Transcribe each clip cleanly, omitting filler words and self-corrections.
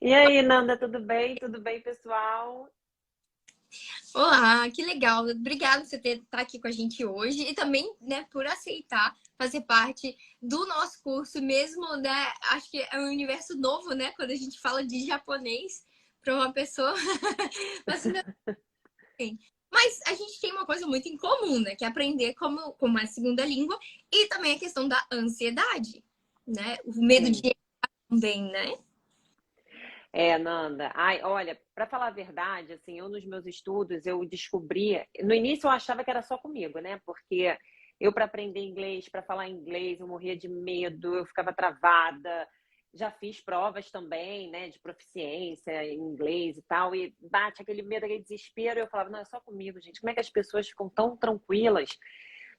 E aí, Nanda, tudo bem? Tudo bem, pessoal? Olá, que legal. Obrigada por você estar aqui com a gente hoje e também, né, por aceitar fazer parte do nosso curso, mesmo, né? Acho que é um universo novo, né? Quando a gente fala de japonês para uma pessoa, mas ainda tem. Mas a gente tem uma coisa muito em comum, né? Que é aprender como uma segunda língua e também a questão da ansiedade, né? O medo de Sim. errar também, né? É, Nanda. Ai, olha, para falar a verdade, assim, eu nos meus estudos eu descobri, no início eu achava que era só comigo, né? Porque eu para aprender inglês, para falar inglês, eu morria de medo, eu ficava travada. Já fiz provas também, né, de proficiência em inglês e tal, e bate aquele medo, aquele desespero, e eu falava, não, é só comigo, gente. Como é que as pessoas ficam tão tranquilas?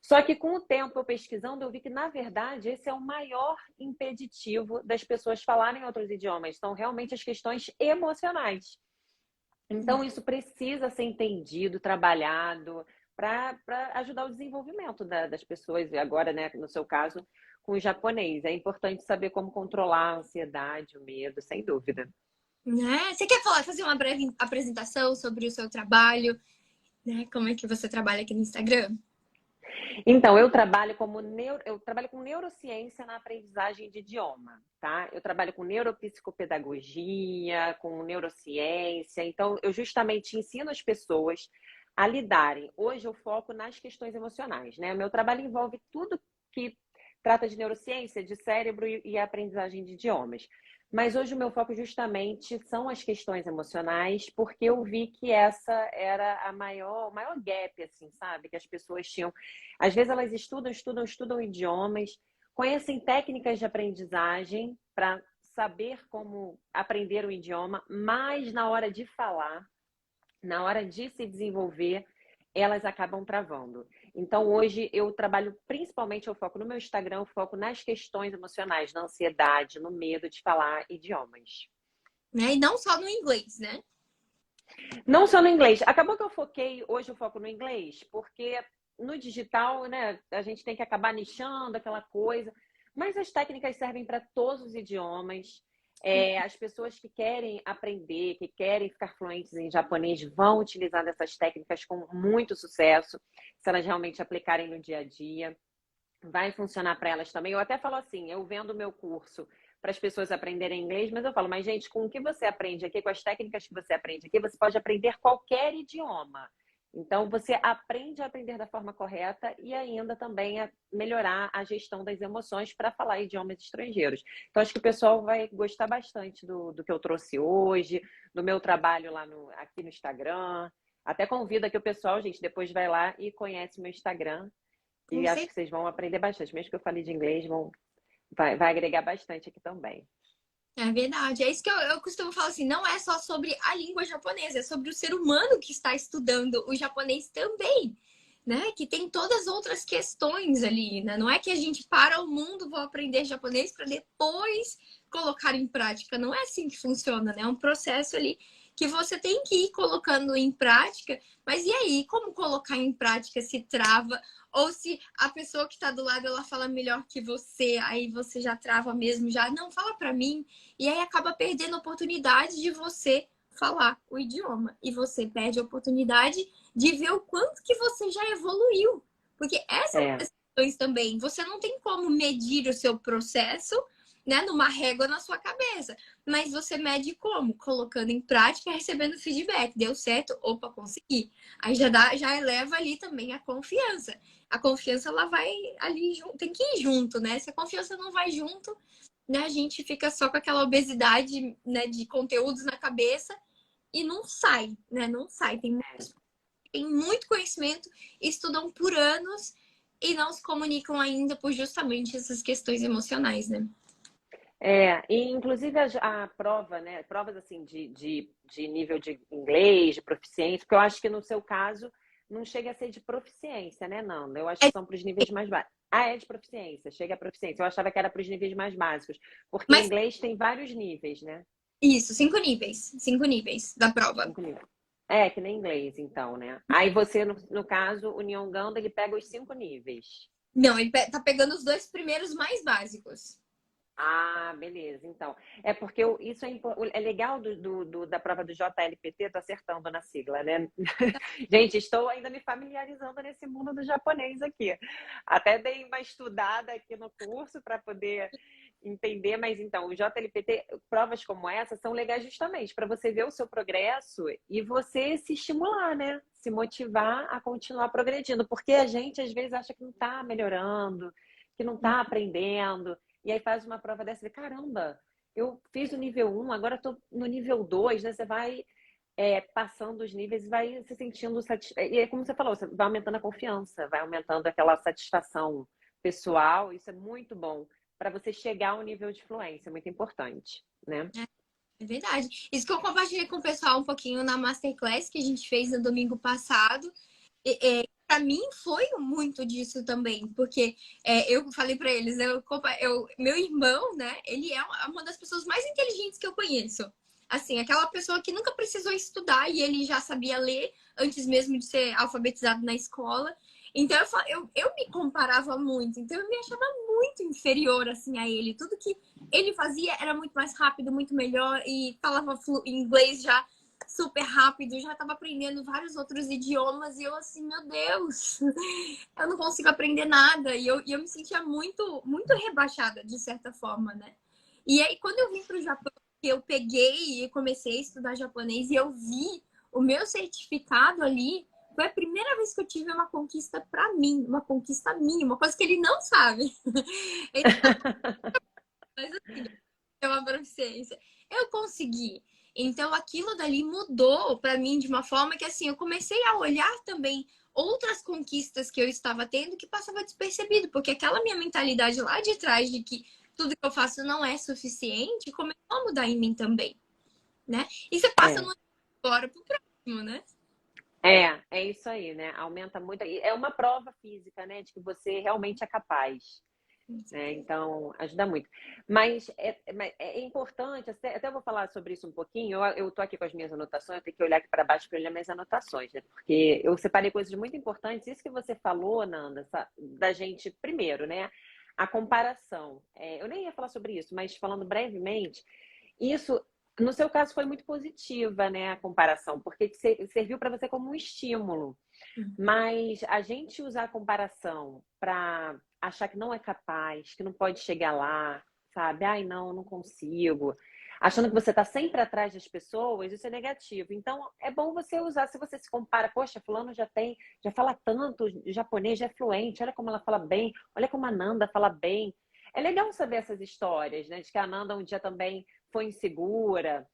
Só que com o tempo eu pesquisando, eu vi que, na verdade, esse é o maior impeditivo das pessoas falarem outros idiomas. São realmente as questões emocionais. Então, isso precisa ser entendido, trabalhado, para ajudar o desenvolvimento das pessoas. E agora, né, no seu caso, com o japonês. É importante saber como controlar a ansiedade, o medo, sem dúvida. Né? Você quer fazer uma breve apresentação sobre o seu trabalho, né? Como é que você trabalha aqui no Instagram? Então, eu trabalho com neurociência na aprendizagem de idioma, tá? Eu trabalho com neuropsicopedagogia, com neurociência. Então, eu justamente ensino as pessoas a lidarem. Hoje eu foco nas questões emocionais, né? Meu trabalho envolve tudo que trata de neurociência, de cérebro e aprendizagem de idiomas. Mas hoje o meu foco justamente são as questões emocionais, porque eu vi que essa era o maior gap, assim, sabe? Que as pessoas tinham. Às vezes elas estudam idiomas, conhecem técnicas de aprendizagem para saber como aprender o idioma, mas na hora de falar, na hora de se desenvolver, elas acabam travando. Então, hoje eu trabalho principalmente, eu foco no meu Instagram, eu foco nas questões emocionais, na ansiedade, no medo de falar idiomas. Né? E não só no inglês, né? Não só no inglês. Acabou que hoje eu foco no inglês, porque no digital, né, a gente tem que acabar nichando aquela coisa, mas as técnicas servem para todos os idiomas. As pessoas que querem aprender, que querem ficar fluentes em japonês, vão utilizar dessas técnicas com muito sucesso, se elas realmente aplicarem no dia a dia. Vai funcionar para elas também. Eu até falo assim, eu vendo o meu curso para as pessoas aprenderem inglês, mas eu falo, mas gente, com o que você aprende aqui, com as técnicas que você aprende aqui, você pode aprender qualquer idioma. Então, você aprende a aprender da forma correta e ainda também a melhorar a gestão das emoções para falar idiomas estrangeiros. Então, acho que o pessoal vai gostar bastante do que eu trouxe hoje, do meu trabalho lá aqui no Instagram. Até convido aqui o pessoal, gente, depois vai lá e conhece meu Instagram, Com e acho certeza. que vocês vão aprender bastante. Mesmo que eu fale de inglês, vai agregar bastante aqui também. É verdade. É isso que eu costumo falar assim, não é só sobre a língua japonesa, é sobre o ser humano que está estudando o japonês também, né? Que tem todas as outras questões ali, né? Não é que a gente para o mundo, vou aprender japonês para depois colocar em prática. Não é assim que funciona, né? É um processo ali que você tem que ir colocando em prática. Mas e aí, como colocar em prática se trava? Ou se a pessoa que está do lado ela fala melhor que você, aí você já trava mesmo, já não fala para mim. E aí acaba perdendo a oportunidade de você falar o idioma. E você perde a oportunidade de ver o quanto que você já evoluiu. Porque essa é uma É, das questões também. Você não tem como medir o seu processo, né, numa régua na sua cabeça. Mas você mede como? Colocando em prática, recebendo feedback. Deu certo? Opa, consegui. Aí já eleva ali também a confiança. A confiança ela vai ali junto, tem que ir junto, né? Se a confiança não vai junto, né, a gente fica só com aquela obesidade, né, de conteúdos na cabeça e não sai, né? Não sai. Tem muito conhecimento, estudam por anos e não se comunicam ainda por justamente essas questões emocionais, né? e inclusive a prova, né? Provas assim de nível de inglês, de proficiência, porque eu acho que no seu caso não chega a ser de proficiência, né, Nanda? Eu acho que É, são para os níveis mais básicos. Ah, é de proficiência, chega a proficiência. Eu achava que era para os níveis mais básicos, porque mas inglês tem vários níveis, né? isso, 5 níveis da prova. 5 níveis. É, que nem inglês, então, né? Aí você, no caso, o Nyonganda, ele pega os 5 níveis. Não, ele tá pegando os dois primeiros mais básicos. Ah, beleza. Então, é porque isso é legal da prova do JLPT, tô acertando na sigla, né? Gente, estou ainda me familiarizando nesse mundo do japonês aqui. Até dei uma estudada aqui no curso para poder entender, mas então, o JLPT, provas como essa são legais justamente para você ver o seu progresso e você se estimular, né? Se motivar a continuar progredindo, porque a gente às vezes acha que não está melhorando, que não está aprendendo. E aí faz uma prova dessa e caramba, eu fiz o nível 1, agora estou no nível 2, né? Você vai passando os níveis e vai se sentindo satisfeito. E é como você falou, você vai aumentando a confiança, vai aumentando aquela satisfação pessoal. Isso é muito bom para você chegar ao nível de fluência, é muito importante, né? É verdade. Isso que eu compartilhei com o pessoal um pouquinho na Masterclass que a gente fez no domingo passado. Para mim foi muito disso também, porque eu falei para eles, meu irmão, né? Ele é uma das pessoas mais inteligentes que eu conheço. Assim, aquela pessoa que nunca precisou estudar e ele já sabia ler antes mesmo de ser alfabetizado na escola. Então eu me comparava muito, então eu me achava muito inferior assim a ele. Tudo que ele fazia era muito mais rápido, muito melhor e falava inglês já super rápido, já estava aprendendo vários outros idiomas e eu assim, meu Deus, eu não consigo aprender nada. E eu me sentia muito, muito rebaixada, de certa forma, né? E aí, quando eu vim para o Japão, eu peguei e comecei a estudar japonês e eu vi o meu certificado ali, foi a primeira vez que eu tive uma conquista para mim, uma conquista minha, uma coisa que ele não sabe. Mas assim, é uma proficiência. Eu consegui. Então aquilo dali mudou para mim de uma forma que assim, eu comecei a olhar também outras conquistas que eu estava tendo que passava despercebido, porque aquela minha mentalidade lá de trás de que tudo que eu faço não é suficiente, começou a mudar em mim também, né? E você passa É. no agora pro próximo, né? É isso aí, né? Aumenta muito. É uma prova física, né? De que você realmente é capaz. Com Né? certeza. Então, ajuda muito. Mas é importante, até eu vou falar sobre isso um pouquinho. Eu tô aqui com as minhas anotações, eu tenho que olhar aqui para baixo para olhar minhas anotações, né? Porque eu separei coisas muito importantes. Isso que você falou, Nanda, da gente, primeiro, né? A comparação. Eu nem ia falar sobre isso, mas falando brevemente, isso, no seu caso, foi muito positiva, né? A comparação, porque serviu para você como um estímulo. Mas a gente usar a comparação para achar que não é capaz, que não pode chegar lá, sabe? Ai, não, eu não consigo. Achando que você está sempre atrás das pessoas, isso é negativo. Então, é bom você usar, se você se compara, poxa, fulano já fala tanto japonês, já é fluente, olha como ela fala bem, olha como a Nanda fala bem. É legal saber essas histórias, né? De que a Nanda um dia também foi insegura,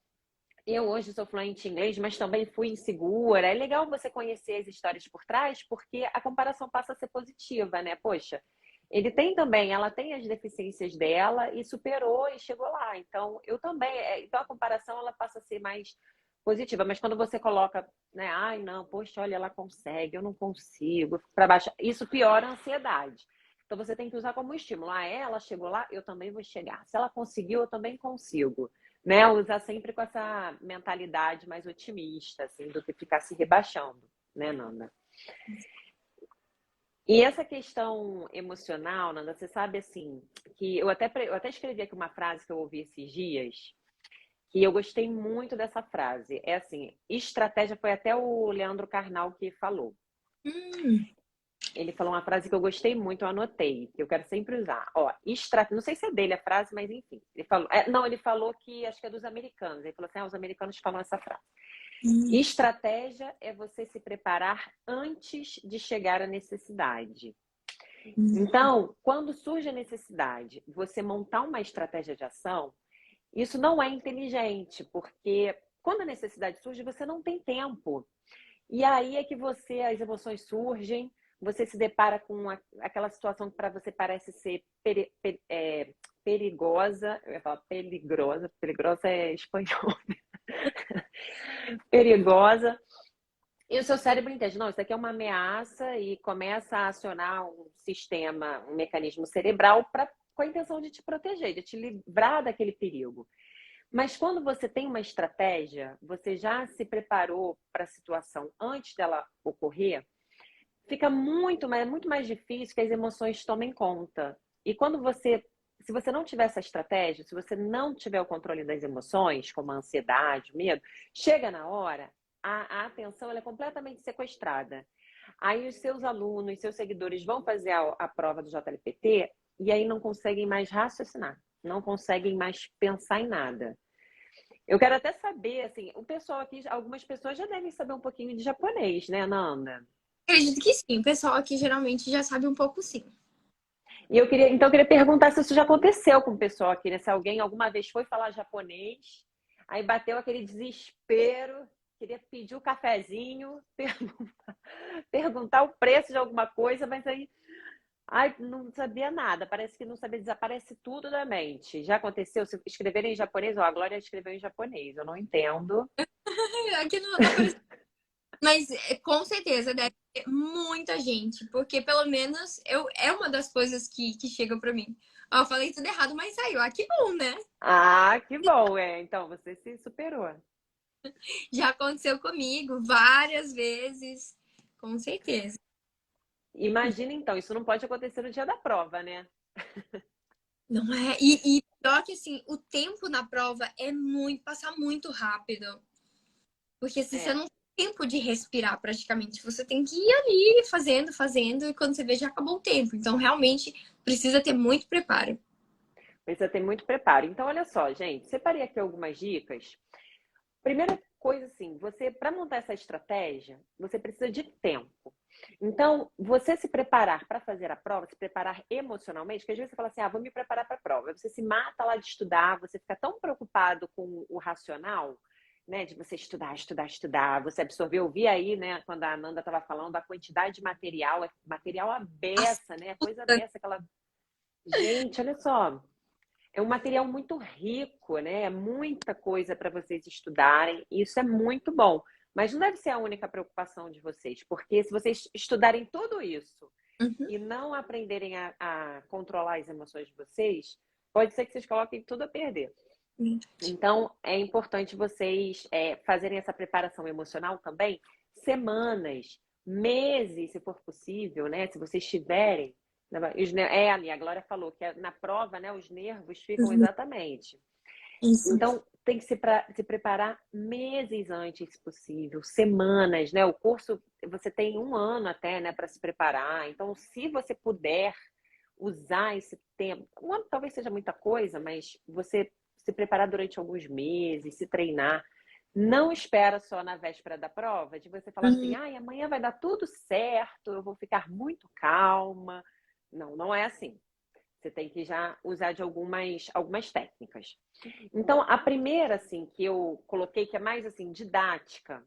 eu hoje sou fluente em inglês, mas também fui insegura. É legal você conhecer as histórias por trás, porque a comparação passa a ser positiva, né? Poxa, ele tem também, ela tem as deficiências dela e superou e chegou lá. Então, eu também. Então, a comparação ela passa a ser mais positiva. Mas quando você coloca, né? Ai, não, poxa, olha, ela consegue, eu não consigo, para baixo. Isso piora a ansiedade. Então, você tem que usar como estímulo. Ah, ela chegou lá, eu também vou chegar. Se ela conseguiu, eu também consigo, né? Usar sempre com essa mentalidade mais otimista, assim, do que ficar se rebaixando, né, Nanda? E essa questão emocional, Nanda, você sabe, assim, que eu até escrevi aqui uma frase que eu ouvi esses dias, que eu gostei muito dessa frase. É assim, estratégia, foi até o Leandro Carnal que falou. Hum, Ele falou uma frase que eu gostei muito, eu anotei, que eu quero sempre usar. Ó, não sei se é dele a frase, mas enfim. Ele falou, não, ele falou que acho que é dos americanos. Ele falou assim: os americanos falam essa frase. hum, Estratégia é você se preparar antes de chegar à necessidade. hum. Então, quando surge a necessidade, você montar uma estratégia de ação, isso não é inteligente, porque quando a necessidade surge, você não tem tempo. E aí é que as emoções surgem, você se depara com aquela situação que para você parece ser perigosa. Eu ia falar peligrosa é espanhol. Perigosa. E o seu cérebro entende, não, isso aqui é uma ameaça e começa a acionar um sistema, um mecanismo cerebral com a intenção de te proteger, de te livrar daquele perigo. Mas quando você tem uma estratégia, você já se preparou para a situação antes dela ocorrer, fica muito mais difícil que as emoções tomem conta. E quando você se você não tiver essa estratégia, se você não tiver o controle das emoções, como a ansiedade, o medo, chega na hora, a atenção ela é completamente sequestrada. Aí os seus alunos, seus seguidores vão fazer a prova do JLPT e aí não conseguem mais raciocinar, não conseguem mais pensar em nada. Eu quero até saber, assim, o pessoal aqui, algumas pessoas já devem saber um pouquinho de japonês, né, Nanda? Acredito que sim. O pessoal aqui geralmente já sabe um pouco, sim. E eu queria perguntar se isso já aconteceu com o pessoal aqui, né? Se alguém alguma vez foi falar japonês, aí bateu aquele desespero, queria pedir o cafezinho, perguntar o preço de alguma coisa, mas aí, ai, não sabia nada. Parece que não sabia, desaparece tudo da mente. Já aconteceu? Se escreverem em japonês, ó, a Glória escreveu em japonês, eu não entendo. Aqui não apareceu. Mas com certeza deve ter muita gente, porque pelo menos é uma das coisas que chegam pra mim. Ó, eu falei tudo errado, mas saiu. Ah, que bom, né? Ah, que bom, é. Então, você se superou. Já aconteceu comigo várias vezes, com certeza. Imagina, então, isso não pode acontecer no dia da prova, né? Não é? E pior que assim, o tempo na prova é muito, passa muito rápido. Porque se você É. não tem tempo de respirar praticamente, você tem que ir ali fazendo, fazendo, e quando você vê já acabou o tempo. Então, realmente, precisa ter muito preparo. Precisa ter muito preparo. Então, olha só, gente, separei aqui algumas dicas. Primeira coisa, assim, você, para montar essa estratégia, você precisa de tempo. Então, você se preparar para fazer a prova, se preparar emocionalmente, porque às vezes você fala assim, ah, vou me preparar para a prova. Você se mata lá de estudar, você fica tão preocupado com o racional, né, de você estudar, estudar, estudar, você absorver. Eu vi aí, né, quando a Ananda estava falando da quantidade de material, material à beça, né, coisa dessa, aquela... Gente, olha só, é um material muito rico, né? É muita coisa para vocês estudarem, e isso é muito bom. Mas não deve ser a única preocupação de vocês, porque se vocês estudarem tudo isso Uhum. e não aprenderem a controlar as emoções de vocês, pode ser que vocês coloquem tudo a perder. Então, é importante vocês fazerem essa preparação emocional também, semanas, meses, se for possível, né? Se vocês tiverem. Ali, a Glória falou que na prova, né, os nervos ficam Uhum. exatamente. Isso. Então, tem que se preparar meses antes, se possível, semanas, né? O curso, você tem um ano até, né, para se preparar. Então, se você puder usar esse tempo, um ano talvez seja muita coisa, mas você se preparar durante alguns meses, se treinar. Não espera só na véspera da prova, de você falar assim, Uhum. ai, amanhã vai dar tudo certo, eu vou ficar muito calma. Não, não é assim. Você tem que já usar de algumas técnicas. Então, a primeira, assim, que eu coloquei, que é mais, assim, didática,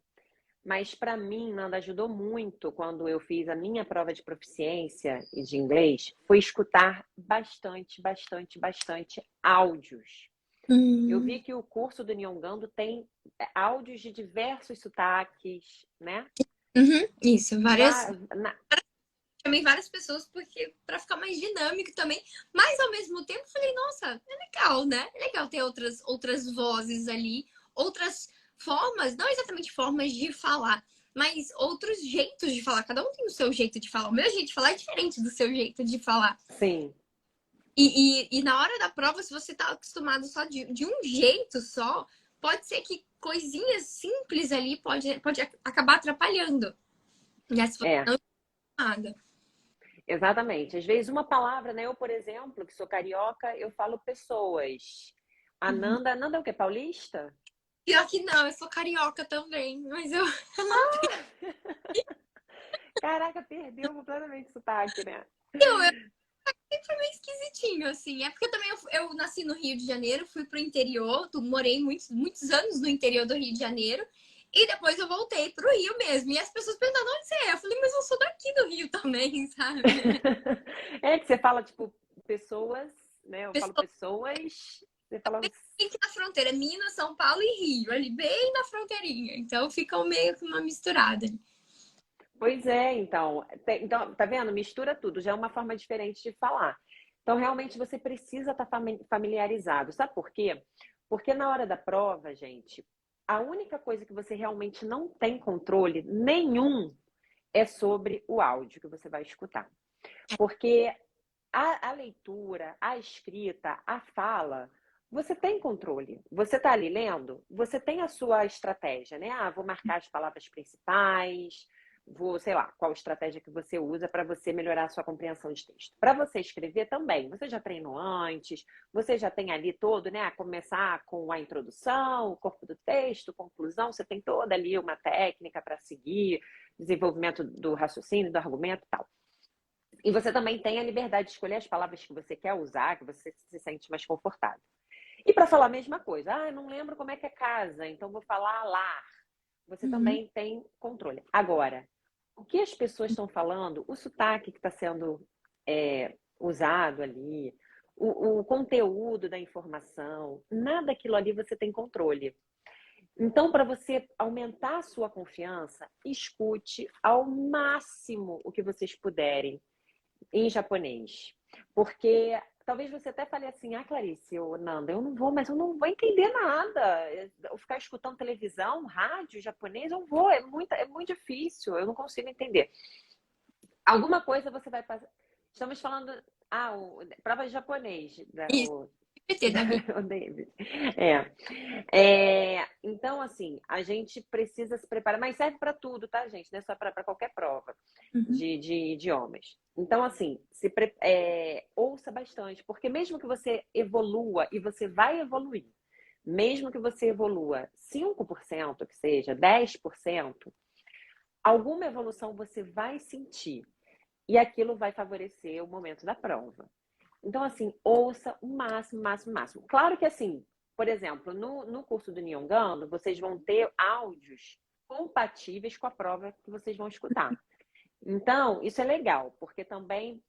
mas para mim, Nanda, ajudou muito quando eu fiz a minha prova de proficiência e de inglês, foi escutar bastante, bastante, bastante áudios. Eu vi Uhum. que o curso do Nyongando tem áudios de diversos sotaques, né? Uhum. Isso, várias. Já, Chamei várias pessoas porque para ficar mais dinâmico também, mas ao mesmo tempo falei, nossa, é legal, né? É legal ter outras vozes ali, outras formas, não exatamente formas de falar, mas outros jeitos de falar. Cada um tem o seu jeito de falar. O meu jeito de falar é diferente do seu jeito de falar. sim, E na hora da prova, se você tá acostumado só de um jeito só, pode ser que coisinhas simples ali pode acabar atrapalhando. Né? Se você é. não nada. Exatamente. Às vezes uma palavra, né? Eu, por exemplo, que sou carioca, eu falo pessoas. Uhum. Ananda é o quê? Paulista? Pior que não, eu sou carioca também, mas eu não Caraca, perdeu completamente o sotaque, né? tenho, eu sempre meio esquisitinho, assim. É porque também eu nasci no Rio de Janeiro, fui pro interior, morei muitos anos no interior do Rio de Janeiro, e depois eu voltei pro Rio mesmo. E as pessoas perguntaram onde você é? Eu falei, mas eu sou daqui do Rio também, sabe? É que você fala, tipo, pessoas, né? Eu falo Pessoas pessoas, você fala. aqui na fronteira, Minas, São Paulo e Rio, ali bem na fronteirinha. Então ficam meio que uma misturada. Pois é, então. Então, tá vendo? Mistura tudo, já é uma forma diferente de falar. Então, realmente, você precisa estar familiarizado. Sabe por quê? Porque na hora da prova, gente, a única coisa que você realmente não tem controle nenhum é sobre o áudio que você vai escutar. Porque a leitura, a escrita, a fala, você tem controle. Você está ali lendo, você tem a sua estratégia, né? Ah, vou marcar as palavras principais, vou, sei lá, qual estratégia que você usa para você melhorar a sua compreensão de texto. Para você escrever também, você já treinou antes, você já tem ali todo, né? Começar com a introdução, o corpo do texto, conclusão, você tem toda ali uma técnica para seguir, desenvolvimento do raciocínio, do argumento e tal. E você também tem a liberdade de escolher as palavras que você quer usar, que você se sente mais confortável. E para falar a mesma coisa, ah, eu não lembro como é que é casa, então vou falar lar. Você também tem controle. Agora, o que as pessoas estão falando, o sotaque que está sendo usado ali, o conteúdo da informação, nada daquilo ali você tem controle. Então, para você aumentar a sua confiança, escute ao máximo o que vocês puderem em japonês. Porque talvez você até fale assim, ah, Clarice, ou Nanda, eu não vou entender nada. Eu ficar escutando televisão, rádio, japonês, eu vou, é muito difícil, eu não consigo entender. Alguma coisa você vai passar. Estamos falando, prova de japonês. Isso, GPT, Davi. O David. Então, assim, a gente precisa se preparar, mas serve para tudo, tá, gente? Não é só para qualquer prova de idiomas. Então, assim, ouça bastante, porque mesmo que você evolua, e você vai evoluir, mesmo que você evolua 5%, que seja 10%, alguma evolução você vai sentir. E aquilo vai favorecer o momento da prova. Então, assim, ouça o máximo, máximo, máximo. Claro que, assim, por exemplo, no curso do Nyongando, vocês vão ter áudios compatíveis com a prova que vocês vão escutar. Então, isso é legal, porque também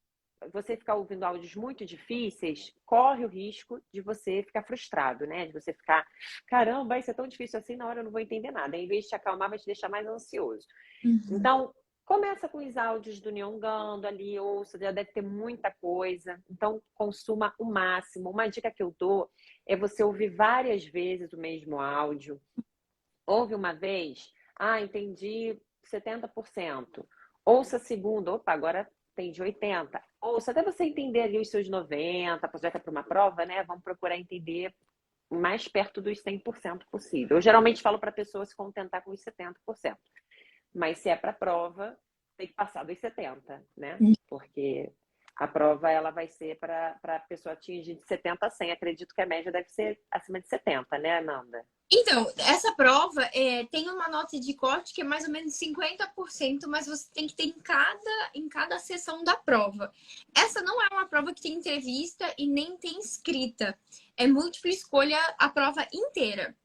você ficar ouvindo áudios muito difíceis, corre o risco de você ficar frustrado, né? De você ficar, caramba, vai ser tão difícil assim, na hora eu não vou entender nada. Em vez de te acalmar, vai te deixar mais ansioso. Então, começa com os áudios do Nyongando ali, ouça, já deve ter muita coisa. Então, consuma o máximo. Uma dica que eu dou é você ouvir várias vezes o mesmo áudio. Ouve uma vez, entendi 70%. Ouça a segunda, opa, agora entendi 80%. Ouça até você entender ali os seus 90%, já que é para uma prova, né? Vamos procurar entender mais perto dos 100% possível. Eu geralmente falo para a pessoa se contentar com os 70%. Mas se é para prova, tem que passar dos 70, né? Porque a prova ela vai ser para a pessoa atingir de 70 a 100. Acredito que a média deve ser acima de 70, né, Nanda? Então, essa prova tem uma nota de corte que é mais ou menos 50%, mas você tem que ter em cada sessão da prova. Essa não é uma prova que tem entrevista e nem tem escrita. É múltipla escolha a prova inteira.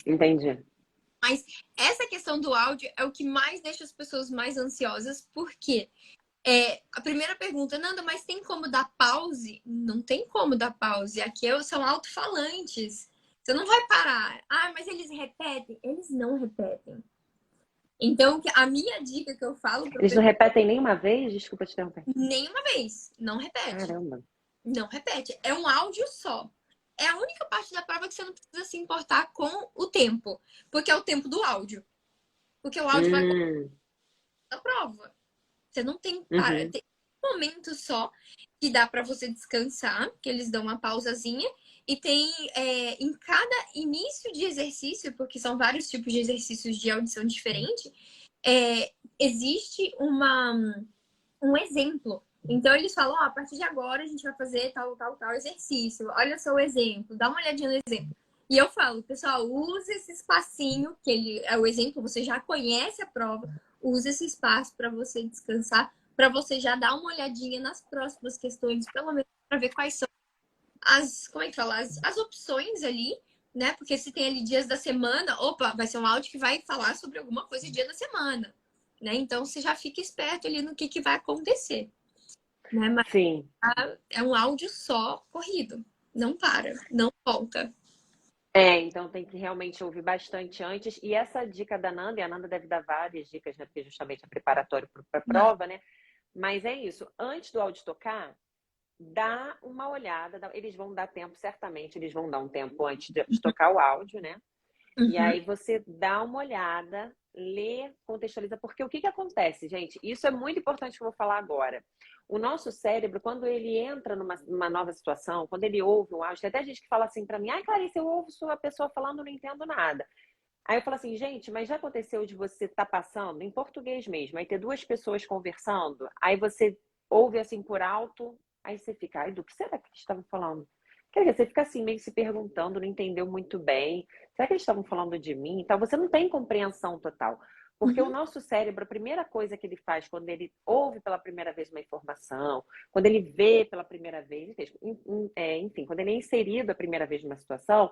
Entendi. Mas essa questão do áudio é o que mais deixa as pessoas mais ansiosas, porque a primeira pergunta, Nanda, mas tem como dar pause? Não tem como dar pause. Aqui são alto-falantes. Você não vai parar. Mas eles repetem? Eles não repetem. Então, a minha dica que eu falo... Eles não repetem nenhuma vez? Desculpa te interromper. Nenhuma vez. Não repete. Caramba. Não repete. É um áudio só. É a única parte da prova que você não precisa se importar com o tempo. Porque é o tempo do áudio. Porque o áudio vai da prova. Você não tem... Tem um momento só que dá para você descansar, que eles dão uma pausazinha. E tem, em cada início de exercício, porque são vários tipos de exercícios de audição diferente, existe um exemplo. Então, eles falam, a partir de agora a gente vai fazer tal exercício. Olha só o exemplo, dá uma olhadinha no exemplo. E eu falo, pessoal, use esse espacinho, que ele é o exemplo, você já conhece a prova, use esse espaço para você descansar, para você já dar uma olhadinha nas próximas questões, pelo menos para ver quais são as opções ali, né? Porque se tem ali dias da semana, vai ser um áudio que vai falar sobre alguma coisa dia da semana, né? Então você já fica esperto ali no que vai acontecer, né? Mas sim, é um áudio só corrido, não para, não volta. Então tem que realmente ouvir bastante antes. E essa dica da Nanda, e a Nanda deve dar várias dicas, né? Porque justamente é preparatório para a prova, né? Mas é isso, antes do áudio tocar, dá uma olhada, eles vão dar tempo, certamente, eles vão dar um tempo antes de tocar o áudio, né? E aí você dá uma olhada, lê, contextualiza, porque o que acontece, gente? Isso é muito importante que eu vou falar agora. O nosso cérebro, quando ele entra numa nova situação, quando ele ouve um áudio, tem até gente que fala assim pra mim, ai, Clarice, eu ouço a pessoa falando, não entendo nada. Aí eu falo assim, gente, mas já aconteceu de você estar passando, em português mesmo, aí ter duas pessoas conversando, aí você ouve assim por alto, aí você fica, ai, do que será que eles estavam falando? Quer dizer, você fica assim meio se perguntando, não entendeu muito bem. Será que eles estavam falando de mim? Então você não tem compreensão total. Porque o nosso cérebro, a primeira coisa que ele faz quando ele ouve pela primeira vez uma informação, quando ele vê pela primeira vez, enfim, quando ele é inserido a primeira vez numa situação,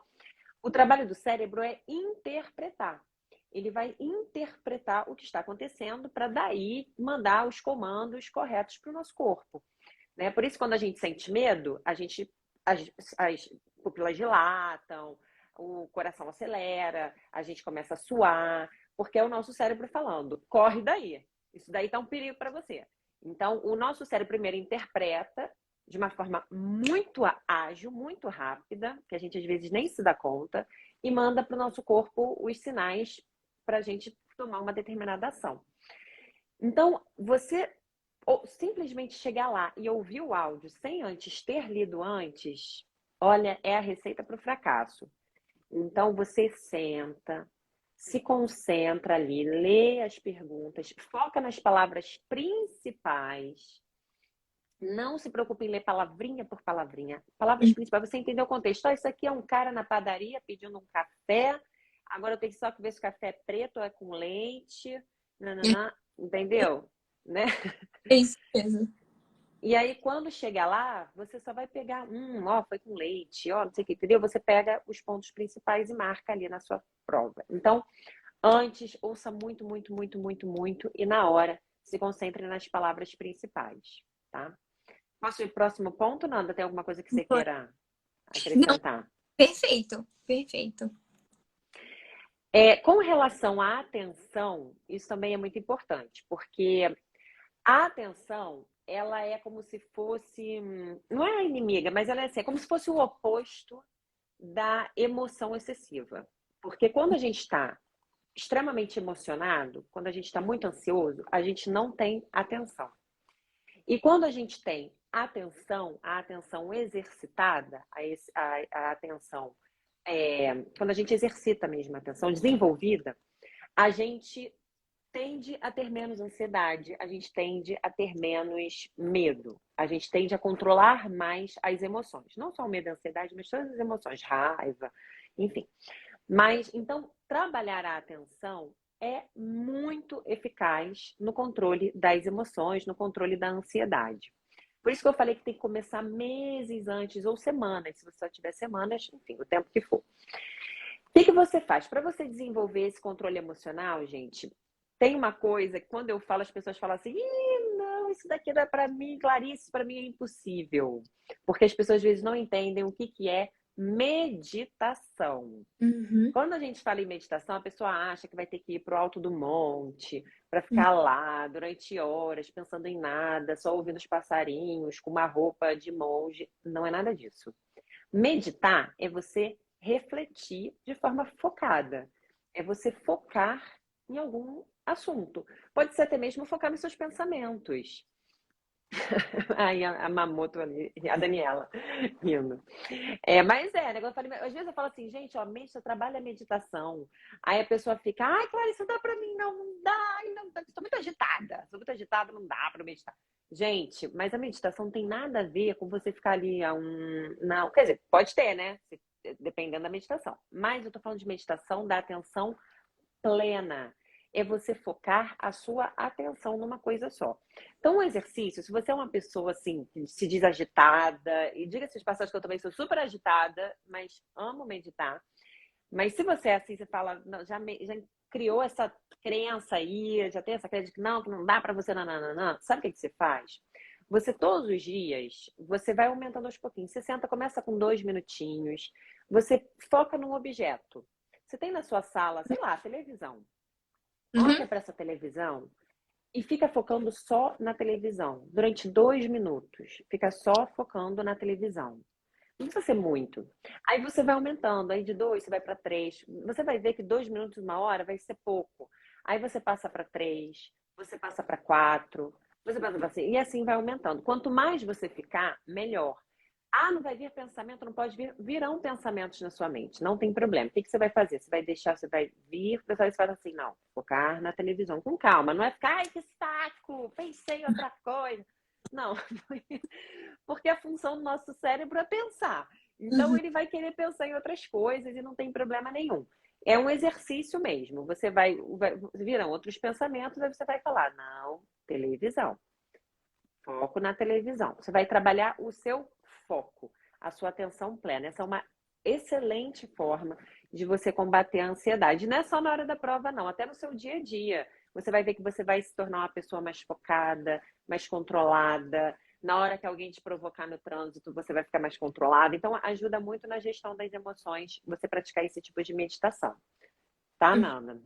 o trabalho do cérebro é interpretar. Ele vai interpretar o que está acontecendo para daí mandar os comandos corretos para o nosso corpo. Né? Por isso, quando a gente sente medo, as pupilas dilatam, o coração acelera, a gente começa a suar, porque é o nosso cérebro falando, corre daí, isso daí tá um perigo para você. Então, o nosso cérebro primeiro interpreta de uma forma muito ágil, muito rápida, que a gente às vezes nem se dá conta, e manda para o nosso corpo os sinais para a gente tomar uma determinada ação. Então, você simplesmente chegar lá e ouvir o áudio sem antes ter lido antes, olha, é a receita para o fracasso. Então, você senta, se concentra ali, lê as perguntas, foca nas palavras principais. Não se preocupe em ler palavrinha por palavrinha. Palavras principais, você entendeu o contexto. Oh, isso aqui é um cara na padaria pedindo um café. Agora eu tenho só que ver se o café é preto ou é com leite. Nananã. Entendeu? Né? É isso mesmo. E aí, quando chegar lá, você só vai pegar, ó, foi com leite, ó, não sei o que, entendeu? Você pega os pontos principais e marca ali na sua prova. Então, antes, ouça muito, muito, muito, muito, muito, e na hora, se concentre nas palavras principais, tá? Posso ir pro próximo ponto, Nanda? Tem alguma coisa que você queira Não, acrescentar? perfeito, perfeito. Com relação à atenção, isso também é muito importante, porque a atenção, ela é como se fosse, não é a inimiga, mas ela é assim, é como se fosse o oposto da emoção excessiva. Porque quando a gente está extremamente emocionado, quando a gente está muito ansioso, a gente não tem atenção. E quando a gente tem atenção, a atenção exercitada, a atenção, quando a gente exercita mesmo a atenção desenvolvida, a gente tende a ter menos ansiedade, a gente tende a ter menos medo, a gente tende a controlar mais as emoções. Não só o medo e a ansiedade, mas todas as emoções, raiva, enfim. Mas, então, trabalhar a atenção é muito eficaz no controle das emoções, no controle da ansiedade. Por isso que eu falei que tem que começar meses antes ou semanas, se você só tiver semanas, enfim, o tempo que for. O que você faz? Para você desenvolver esse controle emocional, gente, tem uma coisa que quando eu falo, as pessoas falam assim, não, isso daqui não é para mim, Clarice, para mim é impossível. Porque as pessoas às vezes não entendem o que é meditação. Quando a gente fala em meditação, a pessoa acha que vai ter que ir para o alto do monte, para ficar lá durante horas, pensando em nada, só ouvindo os passarinhos, com uma roupa de monge. Não é nada disso. Meditar é você refletir de forma focada. É você focar em algum assunto. Pode ser até mesmo focar nos seus pensamentos. Aí a Mamoto ali, a Daniela, rindo. Mas às vezes eu falo assim, gente, ó, eu trabalho a meditação. Aí a pessoa fica, ai, Clarice, não dá pra mim, não dá, não dá. Estou muito agitada, não dá pra meditar. Gente, mas a meditação não tem nada a ver com você ficar ali não, quer dizer, pode ter, né? Dependendo da meditação. Mas eu tô falando de meditação da atenção plena. É você focar a sua atenção numa coisa só. Então, o exercício, se você é uma pessoa assim, que se diz agitada, e diga-se de passagem que eu também sou super agitada, mas amo meditar. Mas se você é assim, você fala, não, já criou essa crença aí, já tem essa crença de que não dá pra você, não. Sabe o que você faz? Você todos os dias, você vai aumentando aos pouquinhos. Você senta, começa com 2 minutinhos. Você foca num objeto. Você tem na sua sala, sei lá, televisão. Olha para essa televisão e fica focando só na televisão. Durante 2 minutos. Fica só focando na televisão. Não precisa ser muito. Aí você vai aumentando, aí de 2 você vai para 3. Você vai ver que 2 minutos, 1 hora vai ser pouco. Aí você passa para 3, você passa para 4, você passa para 5, e assim vai aumentando. Quanto mais você ficar, melhor. Ah, não vai vir pensamento, não pode vir. Virão pensamentos na sua mente, não tem problema. O que que você vai fazer? Você vai deixar, você vai vir, você fala assim, não, focar na televisão com calma. Não é ficar, ai, que saco, pensei em outra coisa. Não, porque a função do nosso cérebro é pensar. Então, Uhum. ele vai querer pensar em outras coisas e não tem problema nenhum. É um exercício mesmo. Você virão outros pensamentos, aí você vai falar, não, televisão. Foco na televisão. Você vai trabalhar o seu foco, a sua atenção plena. Essa é uma excelente forma de você combater a ansiedade. Não é só na hora da prova, não. Até no seu dia a dia. Você vai ver que você vai se tornar uma pessoa mais focada, mais controlada. Na hora que alguém te provocar no trânsito, você vai ficar mais controlada. Então, ajuda muito na gestão das emoções você praticar esse tipo de meditação. Tá, Nanda?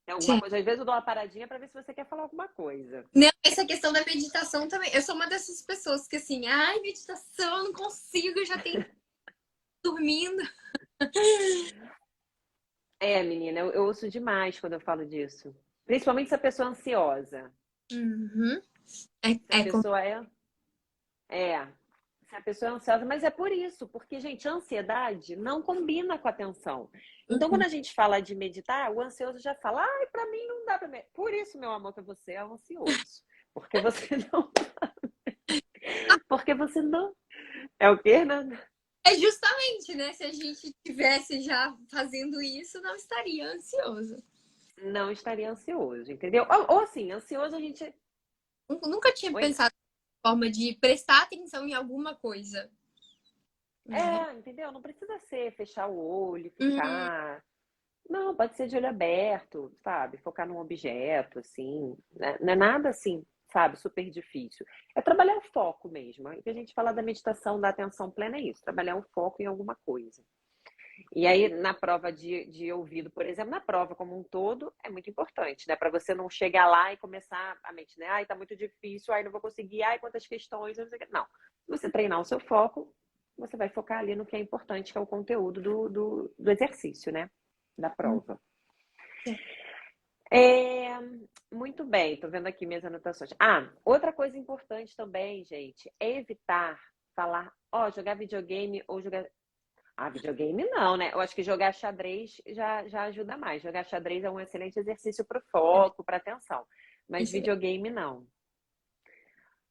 Tem alguma Sim. coisa? Às vezes eu dou uma paradinha para ver se você quer falar alguma coisa. Não, essa questão da meditação também. Eu sou uma dessas pessoas que assim, ai, meditação, eu não consigo, eu já tenho dormindo. É, menina, eu ouço demais quando eu falo disso. Principalmente se a pessoa é ansiosa. Uhum. Se a É, pessoa é, se a pessoa é ansiosa, mas é por isso, porque, gente, a ansiedade não combina com a atenção. Então, quando uhum. a gente fala de meditar, o ansioso já fala, ai, pra mim não dá pra meditar. Por isso, meu amor, que você é ansioso. Porque você não. Porque você não. É o quê, né? É justamente, né? Se a gente tivesse já fazendo isso, não estaria ansioso. Não estaria ansioso, entendeu? Ou assim, ansioso a gente. Nunca tinha Oi? pensado em forma de prestar atenção em alguma coisa, né? É, entendeu? Não precisa ser fechar o olho, Uhum. ficar. Não, pode ser de olho aberto, sabe? Focar num objeto, assim. Né? Não é nada assim, sabe? Super difícil. É trabalhar o foco mesmo. O que a gente fala da meditação, da atenção plena é isso, trabalhar o foco em alguma coisa. E aí, na prova de ouvido, por exemplo, na prova como um todo, é muito importante, né? Para você não chegar lá e começar a mente, né? Ai, tá muito difícil, ai, não vou conseguir, ai, quantas questões, não sei o quê. Não. Se você treinar o seu foco, você vai focar ali no que é importante, que é o conteúdo do exercício, né? Da prova. É, muito bem, tô vendo aqui minhas anotações. Ah, outra coisa importante também, gente, é evitar falar, ó, jogar videogame ou jogar. Ah, videogame não, né? Eu acho que jogar xadrez já ajuda mais. Jogar xadrez é um excelente exercício para o foco, para atenção. Mas Isso é videogame não.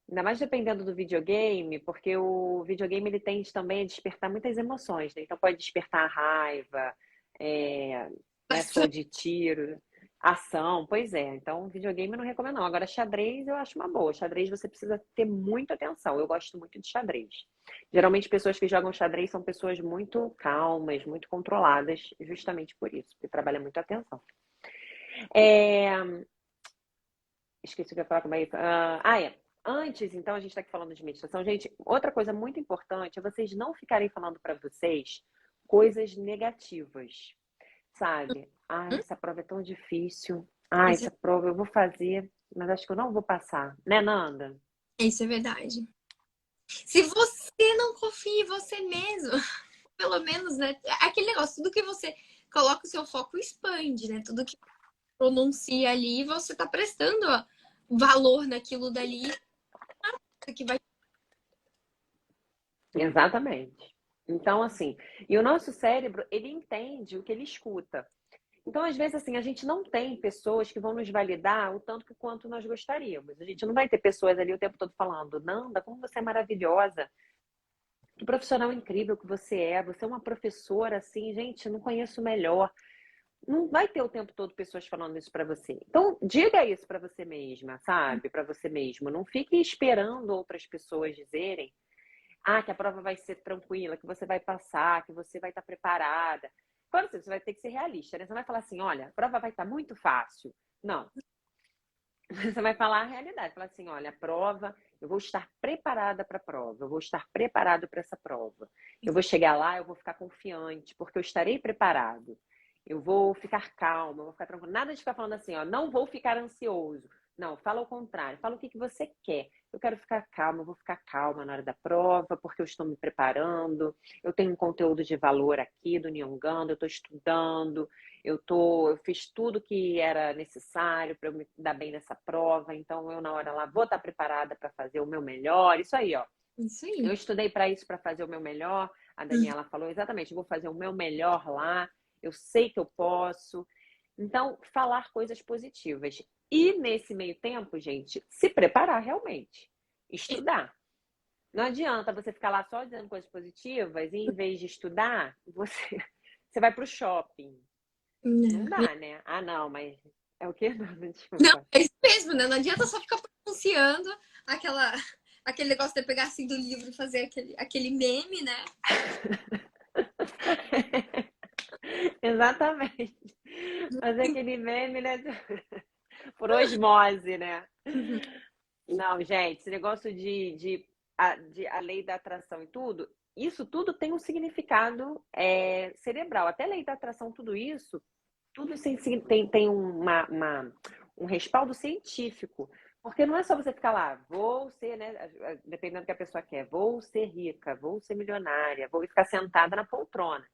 Ainda mais dependendo do videogame, porque o videogame ele tende também a despertar muitas emoções, né? Então pode despertar a raiva, é, né? Se for bastante. de tiro, ação, pois é. Então videogame eu não recomendo não. Agora xadrez eu acho uma boa. Xadrez você precisa ter muita atenção. Eu gosto muito de xadrez. Geralmente pessoas que jogam xadrez são pessoas muito calmas, muito controladas, justamente por isso, porque trabalha muito a atenção. É, esqueci o que eu ia falar, como é isso? É. Antes, então, a gente está aqui falando de meditação. Gente, outra coisa muito importante é vocês não ficarem falando para vocês coisas negativas, sabe? Ah, Hum? essa prova é tão difícil. Ah, Isso, essa prova eu vou fazer, mas acho que eu não vou passar. Né, Nanda? isso é verdade. Se você não confia em você mesmo, pelo menos, né? Aquele negócio, tudo que você coloca o seu foco expande, né? Tudo que pronuncia ali, você tá prestando valor naquilo dali que vai. Exatamente. Então, assim, e o nosso cérebro, ele entende o que ele escuta. Então, às vezes, assim, a gente não tem pessoas que vão nos validar o tanto quanto nós gostaríamos. A gente não vai ter pessoas ali o tempo todo falando, Nanda, como você é maravilhosa, que profissional incrível que você é uma professora, assim, gente, não conheço melhor. Não vai ter o tempo todo pessoas falando isso para você. Então, diga isso para você mesma, sabe? Para você mesmo. Não fique esperando outras pessoas dizerem que a prova vai ser tranquila, que você vai passar, que você vai estar preparada. Claro, você vai ter que ser realista, né? Você não vai falar assim, olha, a prova vai estar muito fácil. Não. Você vai falar a realidade. Falar assim, olha, a prova, eu vou estar preparada para a prova, eu vou estar preparado para essa prova. Eu vou chegar lá, eu vou ficar confiante, porque eu estarei preparado. Eu vou ficar calma, eu vou ficar tranquila. Nada de ficar falando assim, ó, não vou ficar ansioso. Não, fala o contrário. Fala o que você quer. eu quero ficar calma, eu vou ficar calma na hora da prova, porque eu estou me preparando, eu tenho um conteúdo de valor aqui do Nyongando, eu estou estudando, eu fiz tudo que era necessário para eu me dar bem nessa prova, então eu na hora lá vou estar preparada para fazer o meu melhor, isso aí, ó. Isso Eu aí. estudei para isso, para fazer o meu melhor. A Daniela falou exatamente, vou fazer o meu melhor lá. Eu sei que eu posso. Então, falar coisas positivas. E nesse meio tempo, gente, se preparar realmente. Estudar. Não adianta você ficar lá só dizendo coisas positivas e em vez de estudar, você vai para o shopping. Não Não, dá, né? Ah, não, mas é o quê? Não, não, desculpa. é isso mesmo, né? Não adianta só ficar pronunciando aquela, aquele negócio de pegar assim do livro e fazer aquele meme, né? Exatamente. Fazer aquele meme, né? Por osmose, né? Uhum. Não, gente, esse negócio de a lei da atração e tudo, isso tudo tem um significado cerebral. Até a lei da atração, tudo isso, tudo isso tem um respaldo científico. Porque não é só você ficar lá, vou ser, né? Dependendo do que a pessoa quer, vou ser rica, vou ser milionária, vou ficar sentada na poltrona.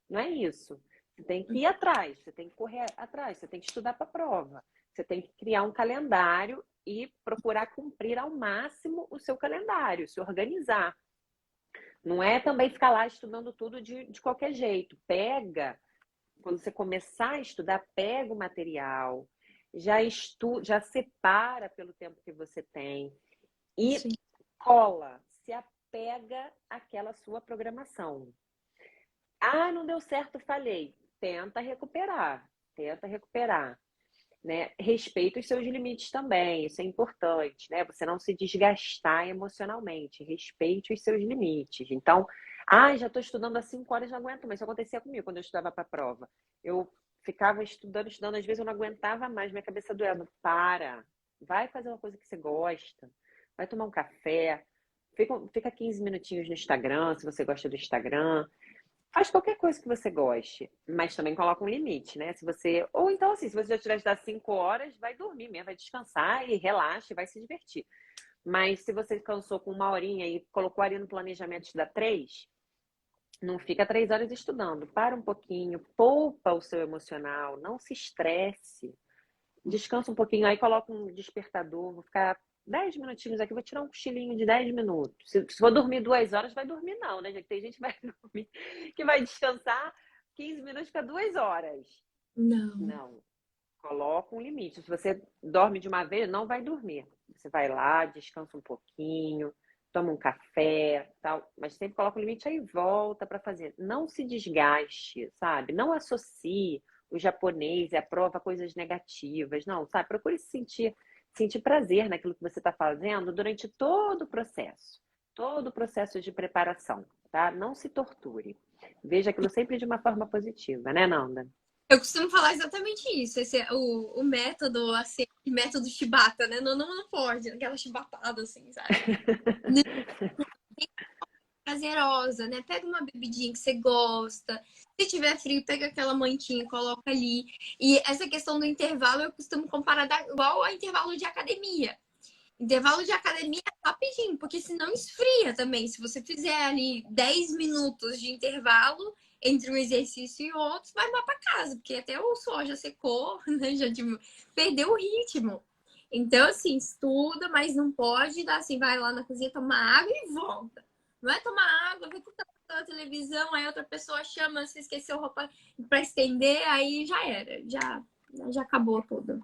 Não é isso. Você tem que ir atrás, você tem que correr atrás, você tem que estudar para a prova, você tem que criar um calendário e procurar cumprir ao máximo o seu calendário, se organizar. Não é também ficar lá estudando tudo de qualquer jeito. Pega, quando você começar a estudar, pega o material, já separa pelo tempo que você tem e Sim. cola, se apega àquela sua programação. Ah, não deu certo, falhei. Tenta recuperar, tenta recuperar. Né? Respeita os seus limites também, isso é importante, né? Você não se desgastar emocionalmente, respeite os seus limites. Então, já estou estudando há 5 horas, não aguento mais. Isso acontecia comigo quando eu estudava para a prova. Eu ficava estudando, às vezes eu não aguentava mais, minha cabeça doendo. Para, vai fazer uma coisa que você gosta, vai tomar um café, fica 15 minutinhos no Instagram, se você gosta do Instagram. Faz qualquer coisa que você goste, mas também coloca um limite, né? Se você. Ou então, assim, se você já tiver estudado 5 horas, vai dormir mesmo, vai descansar e relaxa e vai se divertir. Mas se você cansou com 1 horinha e colocou ali no planejamento estudar 3, não fica 3 horas estudando. Para um pouquinho, poupa o seu emocional, não se estresse. Descansa um pouquinho, aí coloca um despertador, vou ficar 10 minutinhos aqui, vou tirar um cochilinho de 10 minutos. Se for dormir 2 horas, vai dormir não, né? Já que tem gente que vai dormir, que vai descansar 15 minutos para 2 horas. Não. Não, coloca um limite. Se você dorme de uma vez, não vai dormir. Você vai lá, descansa um pouquinho, toma um café, tal, mas sempre coloca um limite aí e volta para fazer. Não se desgaste, sabe? Não associe o japonês e a prova a coisas negativas, não, sabe? Procure sentir prazer naquilo que você está fazendo durante todo o processo de preparação, tá? Não se torture. Veja aquilo sempre de uma forma positiva, né, Nanda? Eu costumo falar exatamente isso. Esse é o método, assim, método Shibata, né? Não, não, não pode, aquela chibatada, assim, sabe? Prazerosa, né? Pega uma bebidinha que você gosta. Se tiver frio, pega aquela mantinha, coloca ali. E essa questão do intervalo, eu costumo comparar igual ao intervalo de academia. Intervalo de academia é rapidinho, porque senão esfria também. Se você fizer ali 10 minutos de intervalo entre um exercício e outro, vai lá para casa, porque até o suor já secou, né? Já tipo, perdeu o ritmo. Então, assim, estuda, mas não pode dar assim, vai lá na cozinha tomar água e volta. Não é tomar água, vai escutar a televisão, aí outra pessoa chama, você esqueceu roupa para estender, aí já era, já acabou tudo.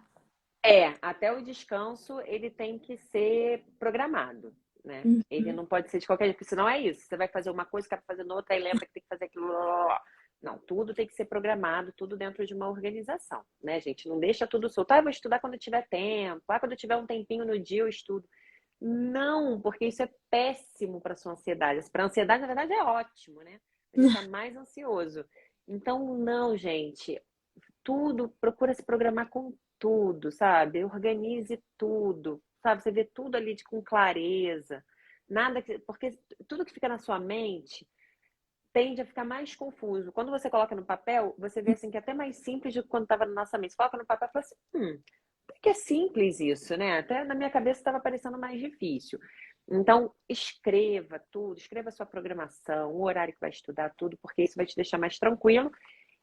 Até o descanso ele tem que ser programado, né? Ele não pode ser de qualquer jeito, porque senão é isso. Você vai fazer uma coisa, acaba fazendo outra, e lembra que tem que fazer aquilo. Não, tudo tem que ser programado, tudo dentro de uma organização, né, gente? Não deixa tudo solto. Eu vou estudar quando eu tiver tempo. Quando eu tiver um tempinho no dia, eu estudo. Não, porque isso é péssimo para sua ansiedade. Para a ansiedade, na verdade, é ótimo, né? Vai deixar mais ansioso. Então, não, gente. Tudo, procura se programar com tudo, sabe? Organize tudo, sabe? Você vê tudo ali com clareza. Porque tudo que fica na sua mente tende a ficar mais confuso. Quando você coloca no papel, você vê assim que é até mais simples do que quando estava na nossa mente. Você coloca no papel e fala assim, que é simples isso, né? Até na minha cabeça estava parecendo mais difícil. Então, escreva tudo, escreva a sua programação, o horário que vai estudar, tudo, porque isso vai te deixar mais tranquilo.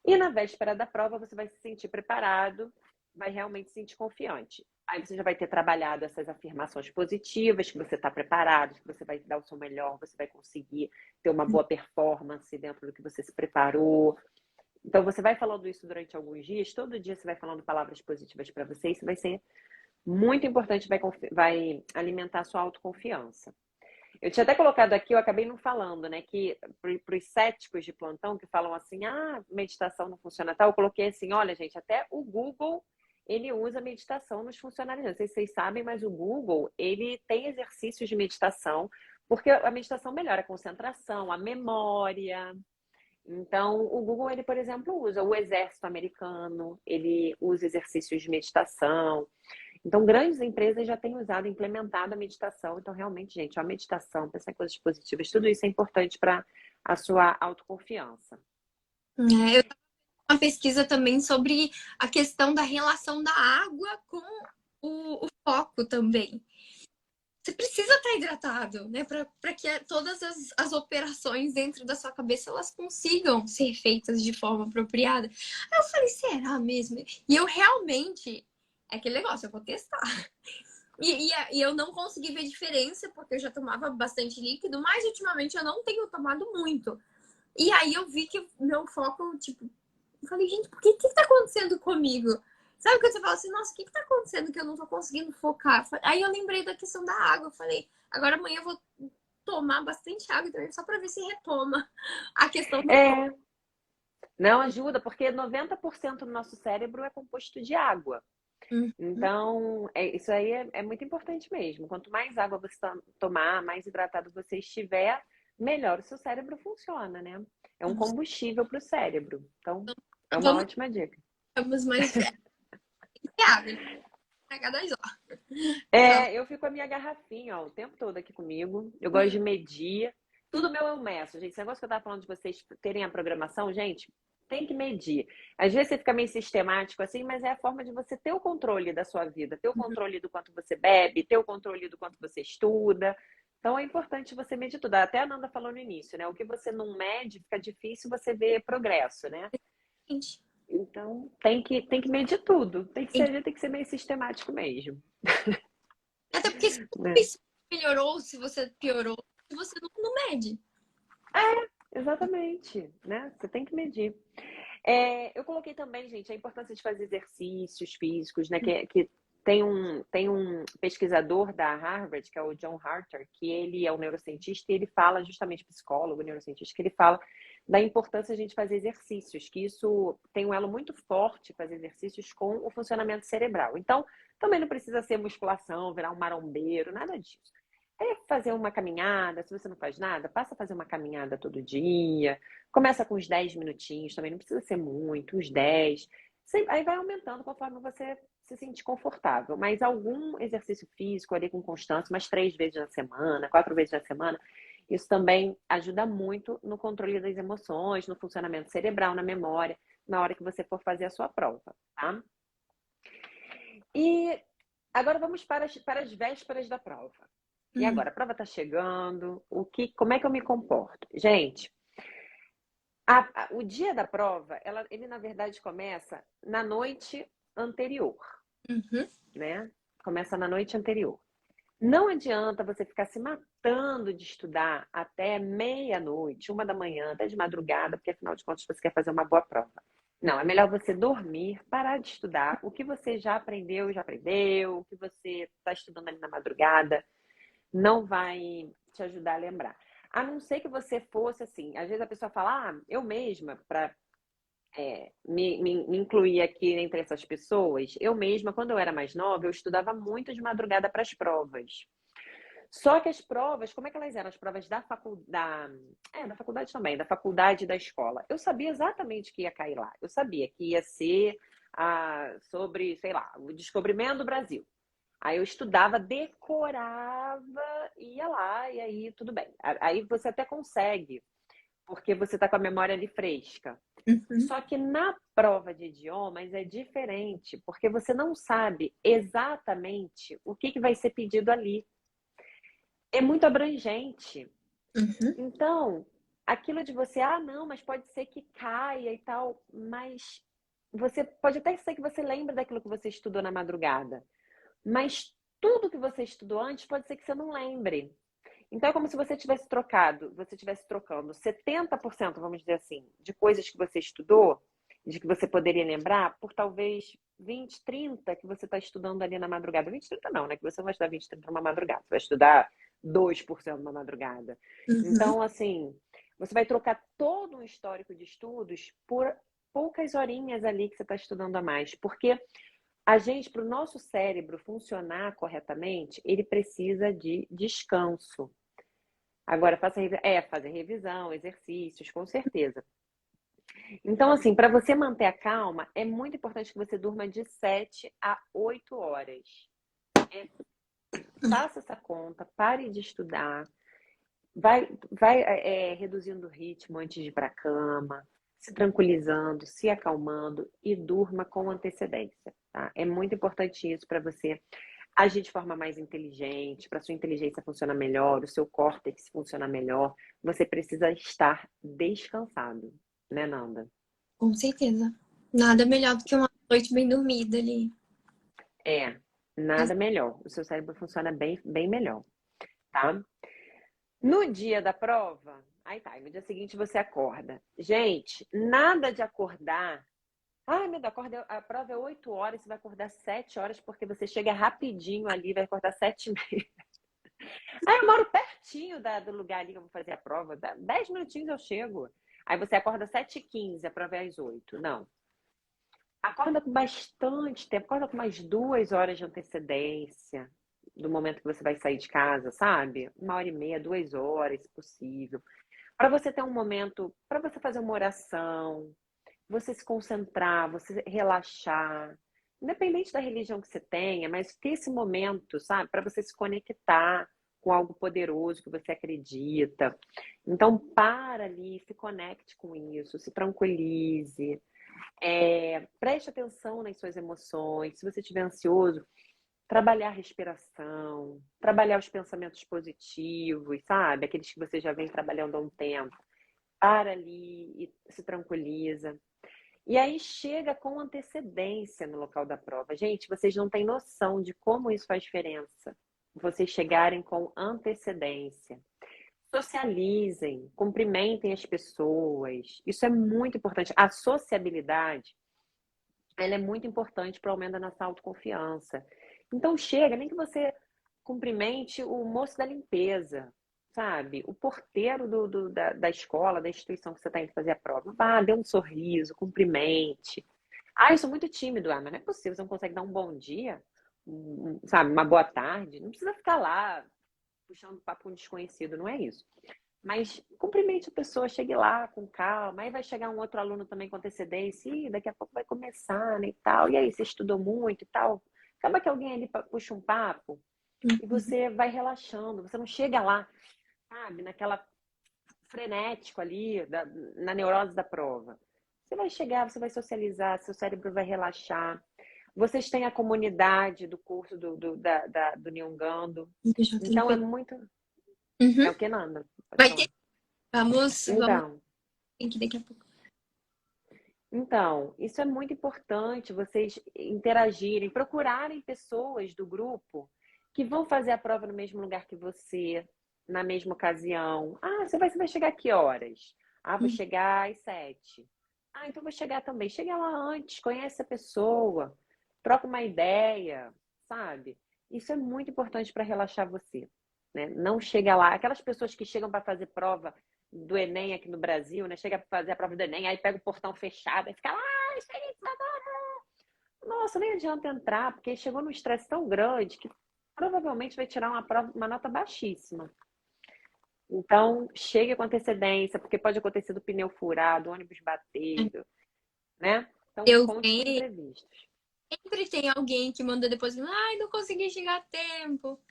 E na véspera da prova, você vai se sentir preparado, vai realmente se sentir confiante. Aí você já vai ter trabalhado essas afirmações positivas, que você está preparado, que você vai dar o seu melhor, você vai conseguir ter uma boa performance dentro do que você se preparou. Então, você vai falando isso durante alguns dias, todo dia você vai falando palavras positivas para você, isso vai ser muito importante, vai alimentar a sua autoconfiança. Eu tinha até colocado aqui, eu acabei não falando, né? Que para os céticos de plantão que falam assim, meditação não funciona tal, eu coloquei assim, olha, gente, até o Google, ele usa meditação nos funcionários. Não sei se vocês sabem, mas o Google, ele tem exercícios de meditação, porque a meditação melhora a concentração, a memória. Então, o Google, ele, por exemplo, usa o exército americano, ele usa exercícios de meditação. Então, grandes empresas já têm usado, implementado a meditação. Então, realmente, gente, a meditação, pensar em coisas positivas, tudo isso é importante para a sua autoconfiança. Eu estava uma pesquisa também sobre a questão da relação da água com o foco também. Você precisa estar hidratado, né? Para que todas as operações dentro da sua cabeça elas consigam ser feitas de forma apropriada. Aí eu falei, será mesmo? E eu realmente. É aquele negócio, eu vou testar. E eu não consegui ver diferença, porque eu já tomava bastante líquido, mas ultimamente eu não tenho tomado muito. E aí eu vi que meu foco, tipo, eu falei, gente, por que tá acontecendo comigo? Sabe quando você fala assim, nossa, o que tá acontecendo que eu não tô conseguindo focar? Aí eu lembrei da questão da água. Eu falei, agora amanhã eu vou tomar bastante água também, só pra ver se retoma a questão do foco. Não ajuda, porque 90% do nosso cérebro é composto de água. Uhum. Então, isso aí é muito importante mesmo. Quanto mais água você tomar, mais hidratado você estiver, melhor o seu cérebro funciona, né? É um combustível para o cérebro. Então, é uma ótima dica. Vamos mais água, a cada horas. Eu fico com a minha garrafinha, ó, o tempo todo aqui comigo. Eu gosto de medir. Tudo meu eu meço, gente. Esse negócio que eu tava falando de vocês terem a programação, gente, tem que medir. Às vezes você fica meio sistemático assim, mas é a forma de você ter o controle da sua vida, ter o controle do quanto você bebe, ter o controle do quanto você estuda. Então é importante você medir tudo. Até a Nanda falou no início, né? O que você não mede, fica difícil você ver progresso, né? Então tem que medir tudo. Tem que ser meio sistemático mesmo. Até porque se Né? você melhorou, se você piorou, você não mede. Exatamente, né? Você tem que medir. Eu coloquei também, gente, a importância de fazer exercícios físicos, né? Que tem um pesquisador da Harvard, que é o John Harter, que ele é um neurocientista e ele fala, justamente psicólogo, neurocientista, que ele fala da importância de a gente fazer exercícios, que isso tem um elo muito forte, fazer exercícios com o funcionamento cerebral. Então, também não precisa ser musculação, virar um marombeiro, nada disso. É fazer uma caminhada, se você não faz nada, passa a fazer uma caminhada todo dia. Começa com uns 10 minutinhos, também não precisa ser muito, uns 10. Aí vai aumentando conforme você se sentir confortável. Mas algum exercício físico ali com constância, umas 3 vezes na semana, 4 vezes na semana, isso também ajuda muito no controle das emoções, no funcionamento cerebral, na memória, na hora que você for fazer a sua prova, tá? E agora vamos para as vésperas da prova. E agora, a prova está chegando, como é que eu me comporto? Gente, o dia da prova, ele na verdade começa na noite anterior, né? Começa na noite anterior. Não adianta você ficar se matando de estudar até meia-noite, 1 da manhã, até de madrugada, porque afinal de contas você quer fazer uma boa prova. Não, é melhor você dormir, parar de estudar. O que você já aprendeu. O que você está estudando ali na madrugada não vai te ajudar a lembrar. A não ser que você fosse assim, às vezes a pessoa fala, eu mesma, para me incluir aqui entre essas pessoas, eu mesma, quando eu era mais nova, eu estudava muito de madrugada para as provas. Só que as provas, como é que elas eram? As provas da faculdade, da faculdade também, da faculdade e da escola. Eu sabia exatamente o que ia cair lá. Eu sabia que ia ser sobre, sei lá, o descobrimento do Brasil. Aí eu estudava, decorava, ia lá, e aí tudo bem. Aí você até consegue porque você está com a memória ali fresca. Uhum. Só que na prova de idiomas é diferente, porque você não sabe exatamente o que vai ser pedido ali. É muito abrangente. Uhum. Então, aquilo de você, não, mas pode ser que caia e tal, mas você pode até ser que você lembre daquilo que você estudou na madrugada, mas tudo que você estudou antes pode ser que você não lembre. Então é como se você tivesse trocando 70%, vamos dizer assim, de coisas que você estudou, de que você poderia lembrar, por talvez 20, 30 que você está estudando ali na madrugada. 20, 30 não, né? Que você não vai estudar 20, 30 numa madrugada, você vai estudar 2% numa madrugada. Uhum. Então, assim, você vai trocar todo um histórico de estudos por poucas horinhas ali que você está estudando a mais. Porque a gente, para o nosso cérebro funcionar corretamente, ele precisa de descanso. Agora, fazer revisão, exercícios, com certeza. Então, assim, para você manter a calma, é muito importante que você durma de 7 a 8 horas. Faça essa conta, pare de estudar, vai reduzindo o ritmo antes de ir para a cama, se tranquilizando, se acalmando e durma com antecedência, tá? É muito importante isso para você agir de forma mais inteligente, para sua inteligência funcionar melhor, o seu córtex funcionar melhor, você precisa estar descansado, né, Nanda? Com certeza. Nada melhor do que uma noite bem dormida ali. É, nada melhor. O seu cérebro funciona bem, bem melhor, tá? No dia da prova, aí tá, no dia seguinte você acorda. Gente, nada de acordar. Ai, meu Deus, a prova é 8 horas, você vai acordar 7 horas, porque você chega rapidinho ali, vai acordar 7h30. Ah, eu moro pertinho do lugar ali que eu vou fazer a prova. 10 minutinhos eu chego. Aí você acorda 7h15, a prova é às 8. Não. Acorda com bastante tempo, acorda com mais 2 horas de antecedência do momento que você vai sair de casa, sabe? 1h30, 2 horas, se possível. Para você ter um momento, para você fazer uma oração, você se concentrar, você relaxar. Independente da religião que você tenha, mas ter esse momento, sabe? Para você se conectar com algo poderoso que você acredita. Então, para ali, se conecte com isso, se tranquilize. Preste atenção nas suas emoções. Se você estiver ansioso, trabalhar a respiração, trabalhar os pensamentos positivos, sabe? Aqueles que você já vem trabalhando há um tempo. Para ali e se tranquiliza. E aí chega com antecedência no local da prova. Gente, vocês não têm noção de como isso faz diferença. Vocês chegarem com antecedência. Socializem, cumprimentem as pessoas. Isso é muito importante. A sociabilidade, ela é muito importante para o aumento da nossa autoconfiança. Então chega, nem que você cumprimente o moço da limpeza, sabe? O porteiro da escola, da instituição que você está indo fazer a prova. Vá, dê um sorriso, cumprimente. Eu sou muito tímido. Mas não é possível, você não consegue dar um bom dia, sabe? Uma boa tarde. Não precisa ficar lá puxando papo com um desconhecido, não é isso. Mas cumprimente a pessoa, chegue lá com calma. Aí vai chegar um outro aluno também com antecedência. E daqui a pouco vai começar, né, e tal. E aí, você estudou muito e tal. Acaba que alguém ali puxa um papo e você vai relaxando. Você não chega lá, sabe, naquela frenético ali, na neurose da prova. Você vai chegar, você vai socializar, seu cérebro vai relaxar. Vocês têm a comunidade do curso do Nyongando. Então é muito... É Uhum. o que, Nanda? Pode Vai falar. ter. Vamos. Então, Tem que daqui a pouco. isso é muito importante, vocês interagirem, procurarem pessoas do grupo que vão fazer a prova no mesmo lugar que você, na mesma ocasião. Você vai chegar a que horas? Vou chegar às 7. Então vou chegar também. Chega lá antes, conhece a pessoa, troca uma ideia, sabe? Isso é muito importante para relaxar você, né? Não chega lá. Aquelas pessoas que chegam para fazer prova do Enem aqui no Brasil, né? Chega para fazer a prova do Enem, aí pega o portão fechado, aí fica lá, nossa, nem adianta entrar, porque chegou num estresse tão grande que provavelmente vai tirar uma nota baixíssima. Então, chegue com antecedência, porque pode acontecer do pneu furado, ônibus bater, né? Então, Eu conte com venho. imprevistos. Sempre tem alguém que manda depois, não consegui chegar a tempo.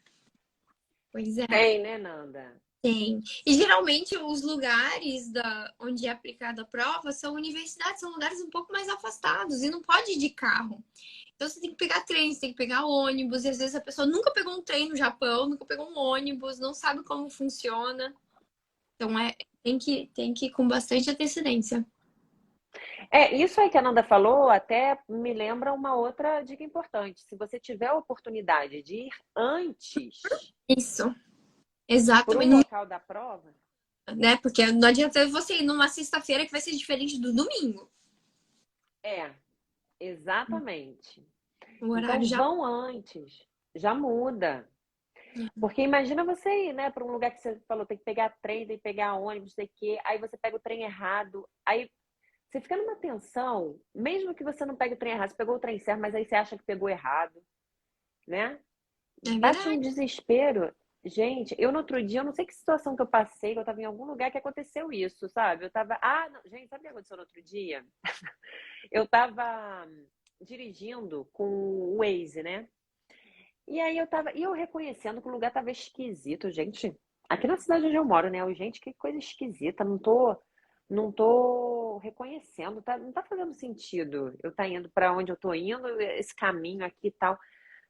Pois é. Tem, né, Nanda? Tem. E geralmente os lugares onde é aplicada a prova são universidades, são lugares um pouco mais afastados e não pode ir de carro. Então você tem que pegar trem, você tem que pegar ônibus, e às vezes a pessoa nunca pegou um trem no Japão, nunca pegou um ônibus, não sabe como funciona. Então tem que ir com bastante antecedência. Isso aí que a Nanda falou até me lembra uma outra dica importante. Se você tiver a oportunidade de ir antes Isso, para o exatamente. local da prova, Né? Porque não adianta você ir numa sexta-feira que vai ser diferente do domingo. é, exatamente. O horário Então já. vão antes, já muda. Porque imagina você ir, né, para um lugar que você falou, tem que pegar trem, tem que pegar ônibus, sei que, aí você pega o trem errado, aí você fica numa tensão, mesmo que você não pegue o trem errado, você pegou o trem certo, mas aí você acha que pegou errado, né? É Bate um verdade. desespero. Gente, eu no outro dia, eu não sei que situação que eu passei, que eu tava em algum lugar que aconteceu isso, sabe? Eu tava. Ah, não, gente, sabe o que aconteceu no outro dia? Eu tava dirigindo com o Waze, né? E aí eu reconhecendo que o lugar tava esquisito, gente. Aqui na cidade onde eu moro, né? Gente, que coisa esquisita. Não tô reconhecendo, tá, não tá fazendo sentido eu tá indo para onde eu tô indo, esse caminho aqui e tal.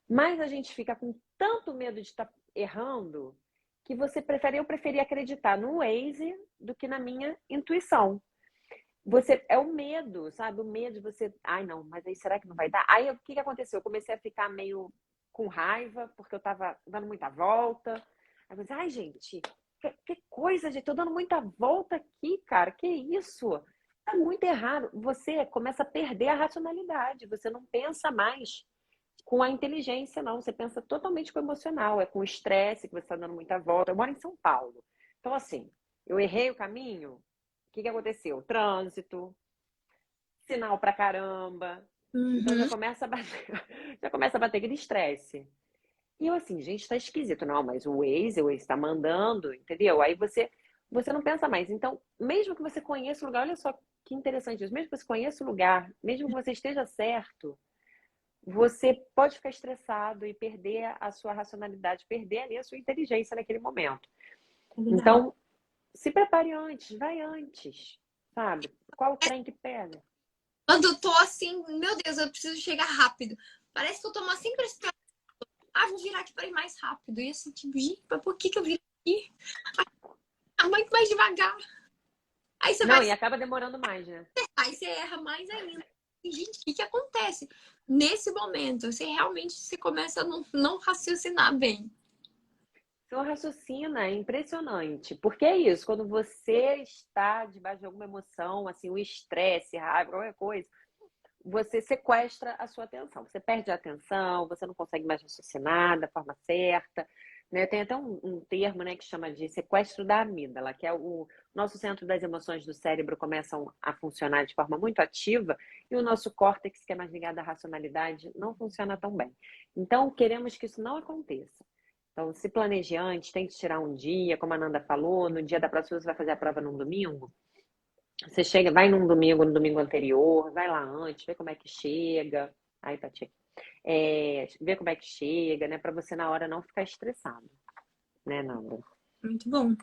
Mas a gente fica com tanto medo de estar errando que eu preferi acreditar no Waze do que na minha intuição. Você é o medo, sabe? O medo de você, ai não, mas aí será que não vai dar? Aí o que que aconteceu? Eu comecei a ficar meio com raiva porque eu tava dando muita volta. Aí eu pensei, ai gente, que coisa, gente, tô dando muita volta aqui, cara. Que isso? Tá muito errado. Você começa a perder a racionalidade, você não pensa mais com a inteligência, não. Você pensa totalmente com o emocional, é com o estresse que você está dando muita volta. Eu moro em São Paulo. Então, assim, eu errei o caminho, o que que aconteceu? Trânsito, sinal pra caramba. Então já Uhum. começa a bater, já começa a bater aquele estresse. E eu assim, gente, tá esquisito. Não, mas o Waze tá mandando, entendeu? Aí você não pensa mais. Então, mesmo que você conheça o lugar, olha só que interessante isso, mesmo que você conheça o lugar, mesmo que você esteja certo, você pode ficar estressado e perder a sua racionalidade, perder ali a sua inteligência naquele momento. É verdade. Então, se prepare antes, vai antes, sabe? Qual o trem que pega? Quando eu tô assim, meu Deus, eu preciso chegar rápido. Parece que eu tô uma sempre esperando. Ah, vou virar aqui para ir mais rápido. E assim, tipo, gente, mas por que que eu viro aqui? Ah, muito mais devagar. Aí você vai, Não, e acaba demorando mais, né? aí você erra mais ainda. E, gente, o que que acontece? Nesse momento, você realmente você começa a não raciocinar bem. Seu raciocínio é impressionante. Porque é isso, quando você está debaixo de alguma emoção, assim, o estresse, raiva, qualquer coisa, você sequestra a sua atenção. Você perde a atenção, você não consegue mais raciocinar da forma certa. Né? Tem até um termo, né, que chama de sequestro da amígdala, que é o nosso centro das emoções do cérebro começam a funcionar de forma muito ativa e o nosso córtex, que é mais ligado à racionalidade, não funciona tão bem. Então, queremos que isso não aconteça. Então, se planeje antes, tente tirar um dia, como a Nanda falou, no dia da próxima você vai fazer a prova num domingo. Você chega, vai num domingo, no domingo anterior, vai lá antes, vê como é que chega. Aí, Tati, vê como é que chega, né? Pra você na hora não ficar estressado, né, Nanda? Muito bom.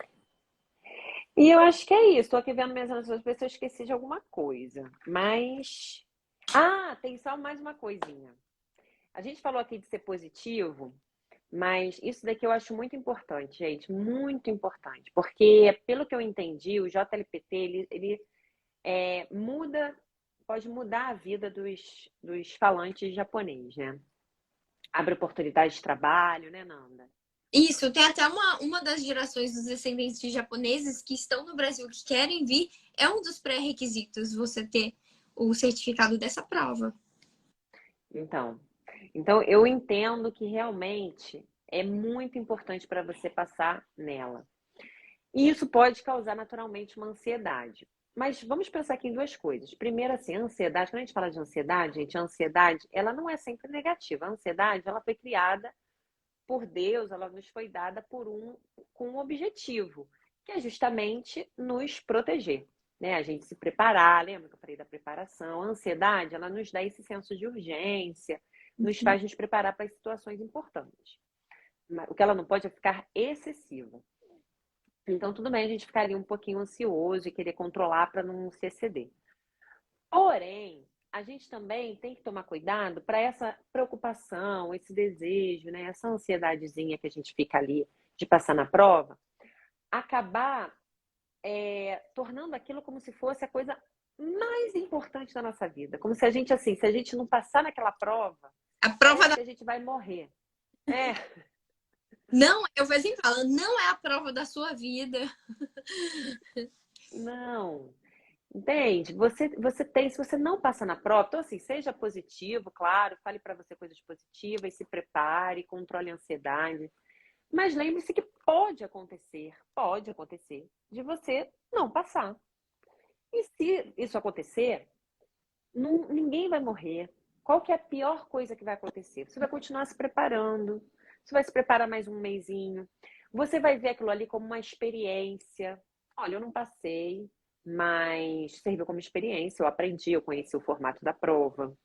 E eu acho que é isso. Tô aqui vendo minhas anotações, ver se eu esqueci de alguma coisa. Mas. Ah, tem só mais uma coisinha. A gente falou aqui de ser positivo, mas isso daqui eu acho muito importante, gente, muito importante, porque pelo que eu entendi, o JLPT ele pode mudar a vida dos falantes japonês, né? Abre oportunidades de trabalho, né, Nanda? Isso, tem até uma das gerações dos descendentes de japoneses que estão no Brasil, que querem vir, é um dos pré-requisitos você ter o certificado dessa prova. Então, então eu entendo que realmente é muito importante para você passar nela. E isso pode causar naturalmente uma ansiedade. Mas vamos pensar aqui em duas coisas. Primeiro, assim, a ansiedade, quando a gente fala de ansiedade, gente, a ansiedade, ela não é sempre negativa. A ansiedade, ela foi criada por Deus, ela nos foi dada com um objetivo, que é justamente nos proteger, né? A gente se preparar, lembra que eu falei da preparação? A ansiedade, ela nos dá esse senso de urgência, nos Uhum. faz nos preparar para situações importantes. O que ela não pode é ficar excessiva. Então, tudo bem, a gente ficaria um pouquinho ansioso e querer controlar para não se exceder. Porém, a gente também tem que tomar cuidado para essa preocupação, esse desejo, né, essa ansiedadezinha que a gente fica ali de passar na prova, acabar tornando aquilo como se fosse a coisa mais importante da nossa vida. Como se a gente, assim, se a gente não passar naquela prova, A prova parece da... que a gente vai morrer. É, Não, eu sempre falo, não é a prova da sua vida. não. Entende? Você tem, se você não passa na prova, então assim, seja positivo, claro, fale para você coisas positivas, se prepare, controle a ansiedade. Mas lembre-se que pode acontecer, de você não passar. E se isso acontecer, ninguém vai morrer. Qual que é a pior coisa que vai acontecer? Você vai continuar se preparando, você vai se preparar mais um mesinho, você vai ver aquilo ali como uma experiência. Olha, eu não passei, mas serviu como experiência, eu aprendi, eu conheci o formato da prova.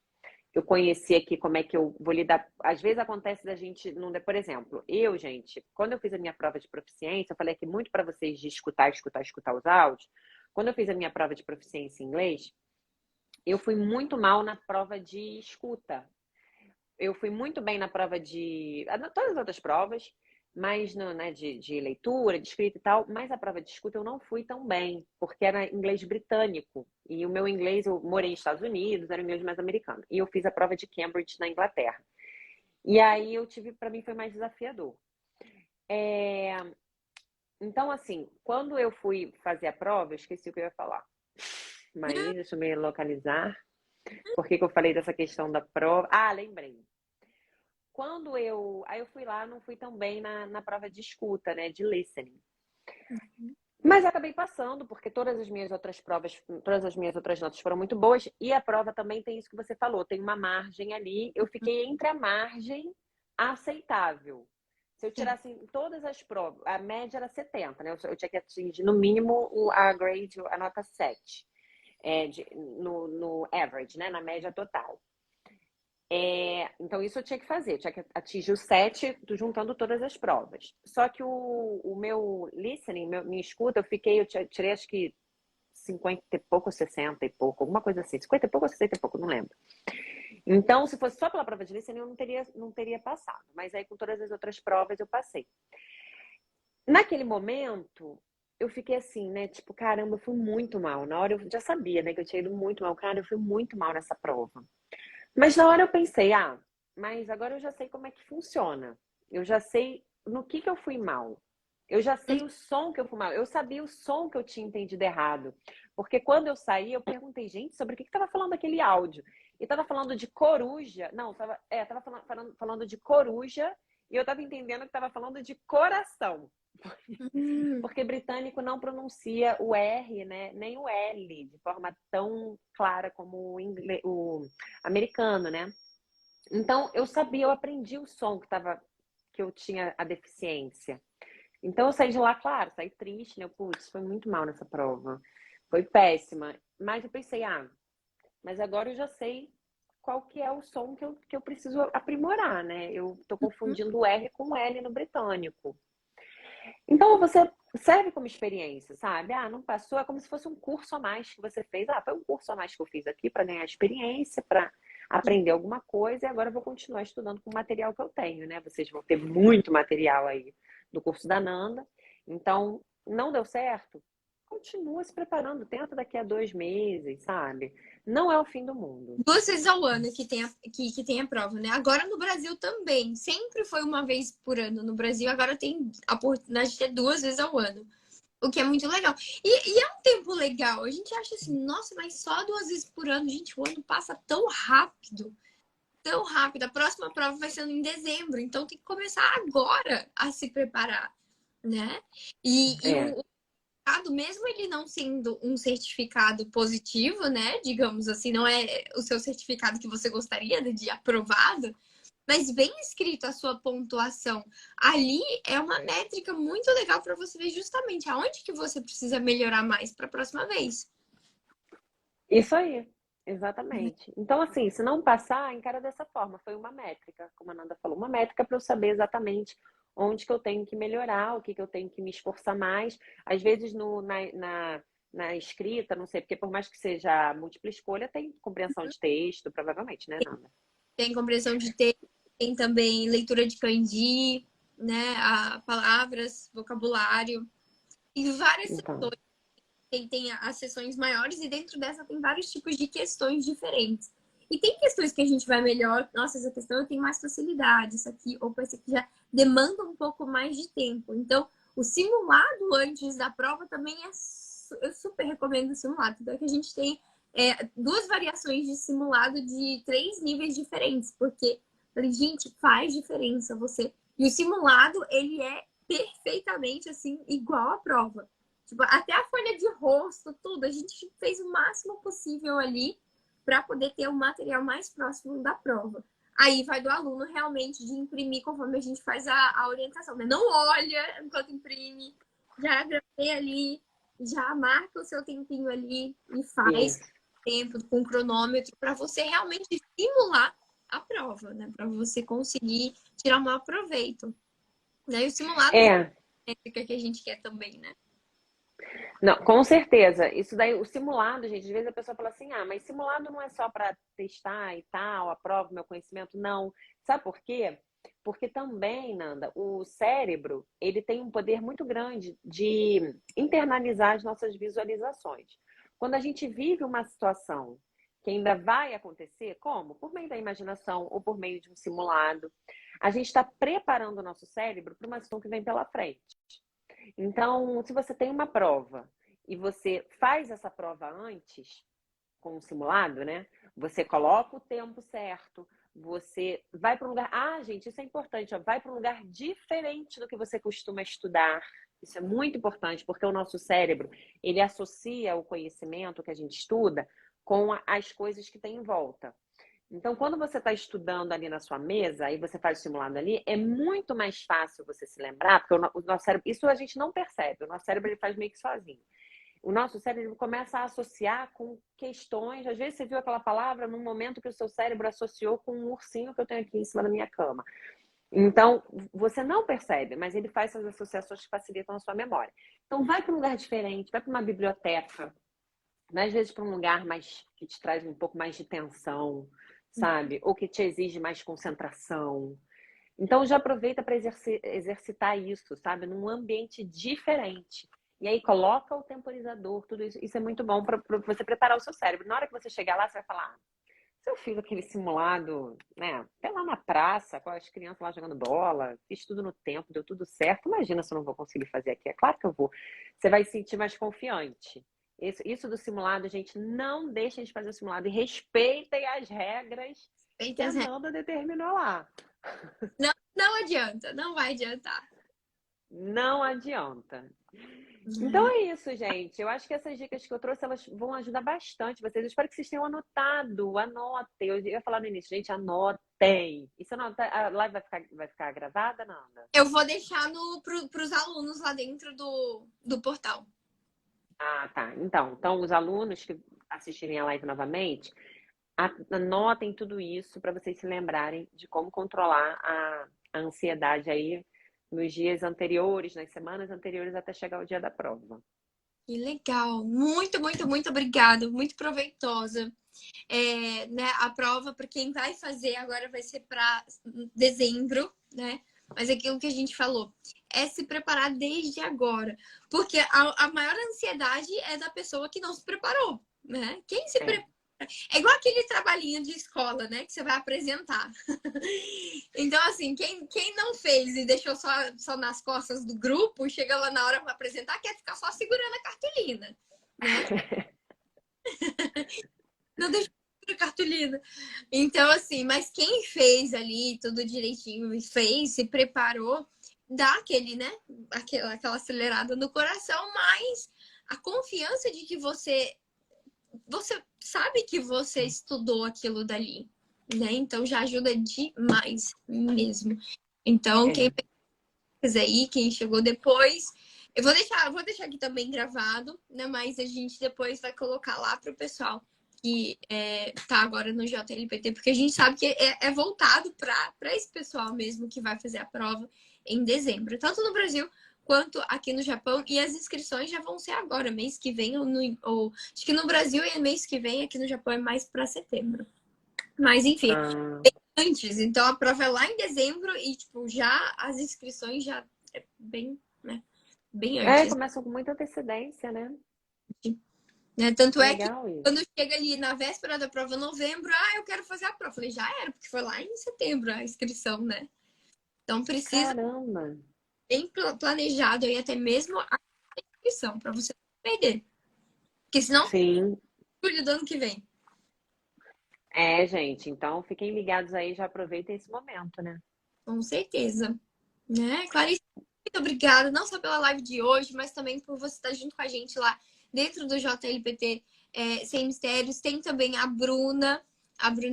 Eu conheci aqui como é que eu vou lidar. Às vezes acontece da gente, não, por exemplo, gente, quando eu fiz a minha prova de proficiência, eu falei aqui muito para vocês de escutar os áudios. Quando eu fiz a minha prova de proficiência em inglês, eu fui muito mal na prova de escuta. Eu fui muito bem na prova de todas as outras provas, mas né, de leitura, de escrita e tal, mas a prova de escuta eu não fui tão bem, porque era inglês britânico. E o meu inglês, eu morei nos Estados Unidos, era inglês mais americano. E eu fiz a prova de Cambridge na Inglaterra. E aí para mim foi mais desafiador. Então, assim, quando eu fui fazer a prova, eu esqueci o que eu ia falar. Mas deixa eu me localizar. Por que eu falei dessa questão da prova? Ah, lembrei. Aí eu fui lá, não fui tão bem na prova de escuta, né, de listening. Mas eu acabei passando, porque todas as minhas outras provas, todas as minhas outras notas foram muito boas, e a prova também tem isso que você falou, tem uma margem ali. Eu fiquei entre a margem aceitável. Se eu tirasse todas as provas, a média era 70, né? Eu tinha que atingir no mínimo a grade, a nota 7, no average, né? Na média total. Então, isso eu tinha que fazer, eu tinha que atingir o 7 juntando todas as provas. Só que o meu listening, minha escuta, eu tirei acho que 50 e pouco, 60 e pouco, alguma coisa assim, 50 e pouco ou 60 e pouco, não lembro. Então, se fosse só pela prova de listening, eu não teria passado. Mas aí, com todas as outras provas, eu passei. Naquele momento, eu fiquei assim, né? Tipo, caramba, eu fui muito mal. Na hora eu já sabia, né, que eu tinha ido muito mal. Cara, eu fui muito mal nessa prova. Mas na hora eu pensei, mas agora eu já sei como é que funciona. Eu já sei no que eu fui mal. Eu já sei o som que eu fui mal. Eu sabia o som que eu tinha entendido errado. Porque quando eu saí, eu perguntei, gente, sobre o que estava falando aquele áudio? E estava falando de coruja. Não, tava falando de coruja e eu estava entendendo que estava falando de coração. Porque britânico não pronuncia o R, né, nem o L de forma tão clara como o americano, né? Então eu sabia, eu aprendi o som que eu tinha a deficiência. Então eu saí de lá, claro, saí triste, né? Putz, foi muito mal nessa prova. Foi péssima. Mas eu pensei, mas agora eu já sei qual que é o som que eu preciso aprimorar, né? Eu tô confundindo o R com o L no britânico. Então você serve como experiência, sabe? Não passou, é como se fosse um curso a mais que você fez. Foi um curso a mais que eu fiz aqui para ganhar experiência, para aprender alguma coisa, e agora eu vou continuar estudando com o material que eu tenho, né? Vocês vão ter muito material aí do curso da Nanda. Então, não deu certo? Continua se preparando, tenta daqui a 2 meses, sabe? Não é o fim do mundo. 2 vezes ao ano que tem a prova, né? Agora no Brasil também. Sempre foi uma vez por ano no Brasil, agora tem a oportunidade de ter 2 vezes ao ano. O que é muito legal. E é um tempo legal. A gente acha assim, nossa, mas só 2 vezes por ano. Gente, o ano passa tão rápido. Tão rápido. A próxima prova vai ser em dezembro. Então tem que começar agora a se preparar, né? E É. o certificado, mesmo ele não sendo um certificado positivo, né? Digamos assim, não é o seu certificado que você gostaria de aprovado, mas bem escrito a sua pontuação. Ali é uma métrica muito legal para você ver justamente aonde que você precisa melhorar mais para a próxima vez. Isso aí, exatamente. Então, assim, se não passar, encara dessa forma. Foi uma métrica, como a Nanda falou, uma métrica para eu saber exatamente onde que eu tenho que melhorar, o que que eu tenho que me esforçar mais. Às vezes na escrita, não sei, porque por mais que seja múltipla escolha, tem compreensão de texto, provavelmente, né, Nanda? Tem compreensão de texto, tem também leitura de kanji, né? Palavras, vocabulário. E várias Então, sessões. Tem as sessões maiores e dentro dessa tem vários tipos de questões diferentes. E tem questões que a gente vai melhor. Nossa, essa questão eu tenho mais facilidade. Isso aqui, ou esse aqui já demanda um pouco mais de tempo. Então, o simulado antes da prova também eu super recomendo o simulado. Então, é que a gente tem duas variações de simulado de 3 níveis diferentes. Porque, gente, faz diferença você. E o simulado, ele é perfeitamente, assim, igual à prova. Tipo, até a folha de rosto, tudo. A gente fez o máximo possível ali para poder ter o material mais próximo da prova. Aí vai do aluno realmente de imprimir conforme a gente faz a orientação, né? Não olha enquanto imprime, já gravei ali, já marca o seu tempinho ali e faz isso. tempo com cronômetro para você realmente simular a prova, né? Para você conseguir tirar o maior proveito. Né? E o simulado É, que a gente quer também, né? não, com certeza. Isso daí, o simulado, gente, às vezes a pessoa fala assim, ah, mas simulado não é só para testar e tal, a prova, meu conhecimento. Não. Sabe por quê? Porque também, Nanda, o cérebro, ele tem um poder muito grande de internalizar as nossas visualizações. Quando a gente vive uma situação que ainda vai acontecer, como? Por meio da imaginação ou por meio de um simulado, a gente está preparando o nosso cérebro para uma situação que vem pela frente. Então, se você tem uma prova e você faz essa prova antes, com um simulado, né? Você coloca o tempo certo, você vai para um lugar. Ah, gente, isso é importante, ó, vai para um lugar diferente do que você costuma estudar. Isso é muito importante, porque o nosso cérebro, ele associa o conhecimento que a gente estuda com as coisas que tem em volta. Então, quando você está estudando ali na sua mesa e você faz o simulado ali, é muito mais fácil você se lembrar, porque o nosso cérebro, isso a gente não percebe, o nosso cérebro ele faz meio que sozinho. O nosso cérebro começa a associar com questões, às vezes você viu aquela palavra num momento que o seu cérebro associou com um ursinho que eu tenho aqui em cima da minha cama. Então, você não percebe, mas ele faz essas associações que facilitam a sua memória. Então, vai para um lugar diferente, vai para uma biblioteca, vai às vezes para um lugar mais que te traz um pouco mais de tensão, sabe? Ou que te exige mais concentração. Então já aproveita para exercitar isso, sabe? Num ambiente diferente. E aí coloca o temporizador, tudo isso. Isso é muito bom para você preparar o seu cérebro. Na hora que você chegar lá, você vai falar: ah, se eu fiz aquele simulado, né? Até lá na praça, com as crianças lá jogando bola, fiz tudo no tempo, deu tudo certo. Imagina se eu não vou conseguir fazer aqui. É claro que eu vou. Você vai se sentir mais confiante. Isso do simulado, gente, não deixem de fazer o simulado e respeitem as regras que a Nanda determinou lá. Não, não adianta, não vai adiantar. Não adianta. Então é isso, gente. Eu acho que essas dicas que eu trouxe, elas vão ajudar bastante vocês. Eu espero que vocês tenham anotado. Anotem. Eu ia falar no início, gente, anotem. E se anotar, a live vai ficar gravada, Nanda? Eu vou deixar pros alunos lá dentro do portal. Ah, tá. Então, os alunos que assistirem a live novamente, anotem tudo isso para vocês se lembrarem de como controlar a ansiedade aí nos dias anteriores, nas semanas anteriores até chegar o dia da prova. Que legal. Muito, muito, muito obrigada. Muito proveitosa. Né, a prova, para quem vai fazer agora, vai ser para dezembro, né? Mas aquilo que a gente falou é se preparar desde agora. Porque a maior ansiedade é da pessoa que não se preparou, né? Quem se prepara? É igual aquele trabalhinho de escola, né? Que você vai apresentar. Então, assim, quem não fez e deixou só nas costas do grupo, chega lá na hora para apresentar, quer ficar só segurando a cartolina, né? Não deixa a cartolina. Então, assim, mas quem fez ali tudo direitinho e fez, se preparou, dá aquele, né? Aquela acelerada no coração, mas a confiança de que você sabe que você estudou aquilo dali, né? Então já ajuda demais mesmo. Então, quem fez aí, quem chegou depois, eu vou deixar aqui também gravado, né? Mas a gente depois vai colocar lá pro pessoal que tá agora no JLPT, porque a gente sabe que é voltado para esse pessoal mesmo que vai fazer a prova. em dezembro, tanto no Brasil quanto aqui no Japão. E as inscrições já vão ser agora, mês que vem, ou acho que no Brasil é mês que vem, aqui no Japão é mais para setembro. Mas enfim, Ah, antes. Então a prova é lá em dezembro e, tipo, já as inscrições já é bem, né? Bem antes. começam com muita antecedência, né? Né? Tanto é que Legal isso. quando chega ali na véspera da prova, novembro, eu quero fazer a prova. Eu falei, já era, porque foi lá em setembro a inscrição, né? Então precisa Caramba! bem planejado aí até mesmo a inscrição, para você não perder. Porque senão, Sim. julho do ano que vem. Gente, então fiquem ligados aí, já aproveitem esse momento, né? Com certeza. Né? Clarice, muito obrigada, não só pela live de hoje, mas também por você estar junto com a gente lá dentro do JLPT Sem Mistérios. Tem também a Bruna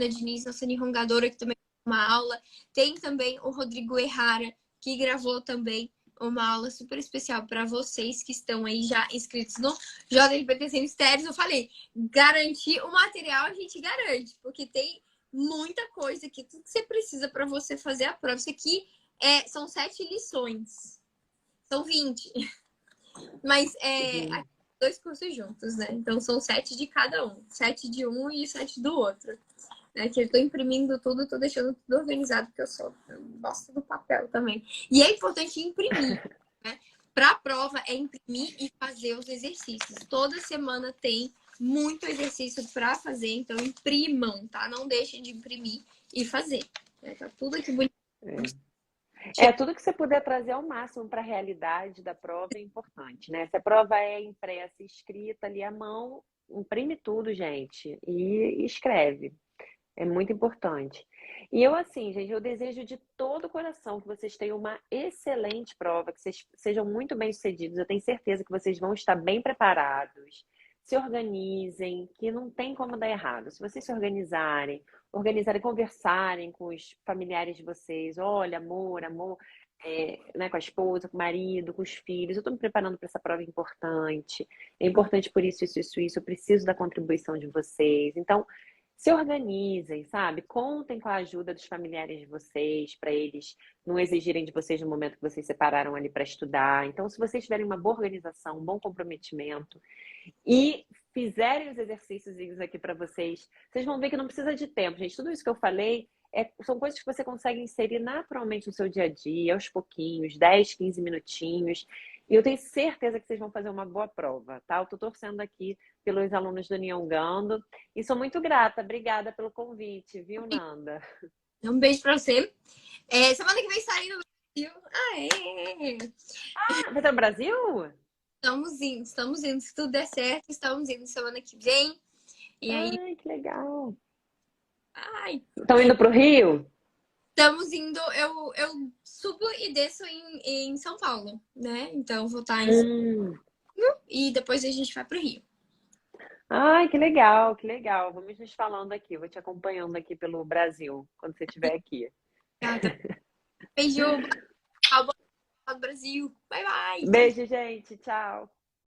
Diniz, nossa nihongadora, que também tem uma aula. Tem também o Rodrigo Errara, que gravou também uma aula super especial para vocês que estão aí já inscritos no JLPT Sem Mistérios. Eu falei, garantir o material a gente garante, porque tem muita coisa aqui, tudo que você precisa para você fazer a prova. Isso aqui são 7 lições. São 20. Mas Uhum. dois cursos juntos, né? Então são 7 de cada um. 7 de um e 7 do outro. Né? Que eu tô imprimindo tudo, tô deixando tudo organizado, porque eu gosto do papel também. E é importante imprimir, né? Para a prova é imprimir e fazer os exercícios. Toda semana tem muito exercício para fazer, então imprimam, tá? Não deixem de imprimir e fazer. Né? Tá tudo aqui bonito. Tudo que você puder trazer ao máximo para a realidade da prova é importante, né? Se a prova é impressa, escrita ali à mão, imprime tudo, gente, e escreve. É muito importante. E eu, assim, gente, eu desejo de todo o coração que vocês tenham uma excelente prova, que vocês sejam muito bem-sucedidos. Eu tenho certeza que vocês vão estar bem preparados. Se organizem, que não tem como dar errado. Se vocês se organizarem, conversarem com os familiares de vocês, olha, amor, né, com a esposa, com o marido, com os filhos, eu estou me preparando para essa prova importante. É importante por isso, eu preciso da contribuição de vocês. Então, se organizem, sabe? Contem com a ajuda dos familiares de vocês, para eles não exigirem de vocês no momento que vocês separaram ali para estudar. Então, se vocês tiverem uma boa organização, um bom comprometimento e fizerem os exercícios aqui para vocês, vocês vão ver que não precisa de tempo, gente. Tudo isso que eu falei são coisas que você consegue inserir naturalmente no seu dia a dia, aos pouquinhos, 10, 15 minutinhos. E eu tenho certeza que vocês vão fazer uma boa prova, tá? Eu tô torcendo aqui pelos alunos do Nihongando e sou muito grata. Obrigada pelo convite, viu, Nanda? Um beijo pra você. Semana que vem estarei no Brasil. Vai estar no Brasil? Estamos indo. Se tudo der certo, estamos indo semana que vem. E aí, Ai, que legal. ai, Estão indo pro Rio? estamos indo. Eu subo e desço em São Paulo, né? Então vou estar em e depois a gente vai pro Rio. Ai, que legal, que legal. Vamos nos falando aqui. Vou te acompanhando aqui pelo Brasil, quando você estiver aqui. Beijo, tchau, Brasil. Bye, bye. Beijo, gente. Tchau.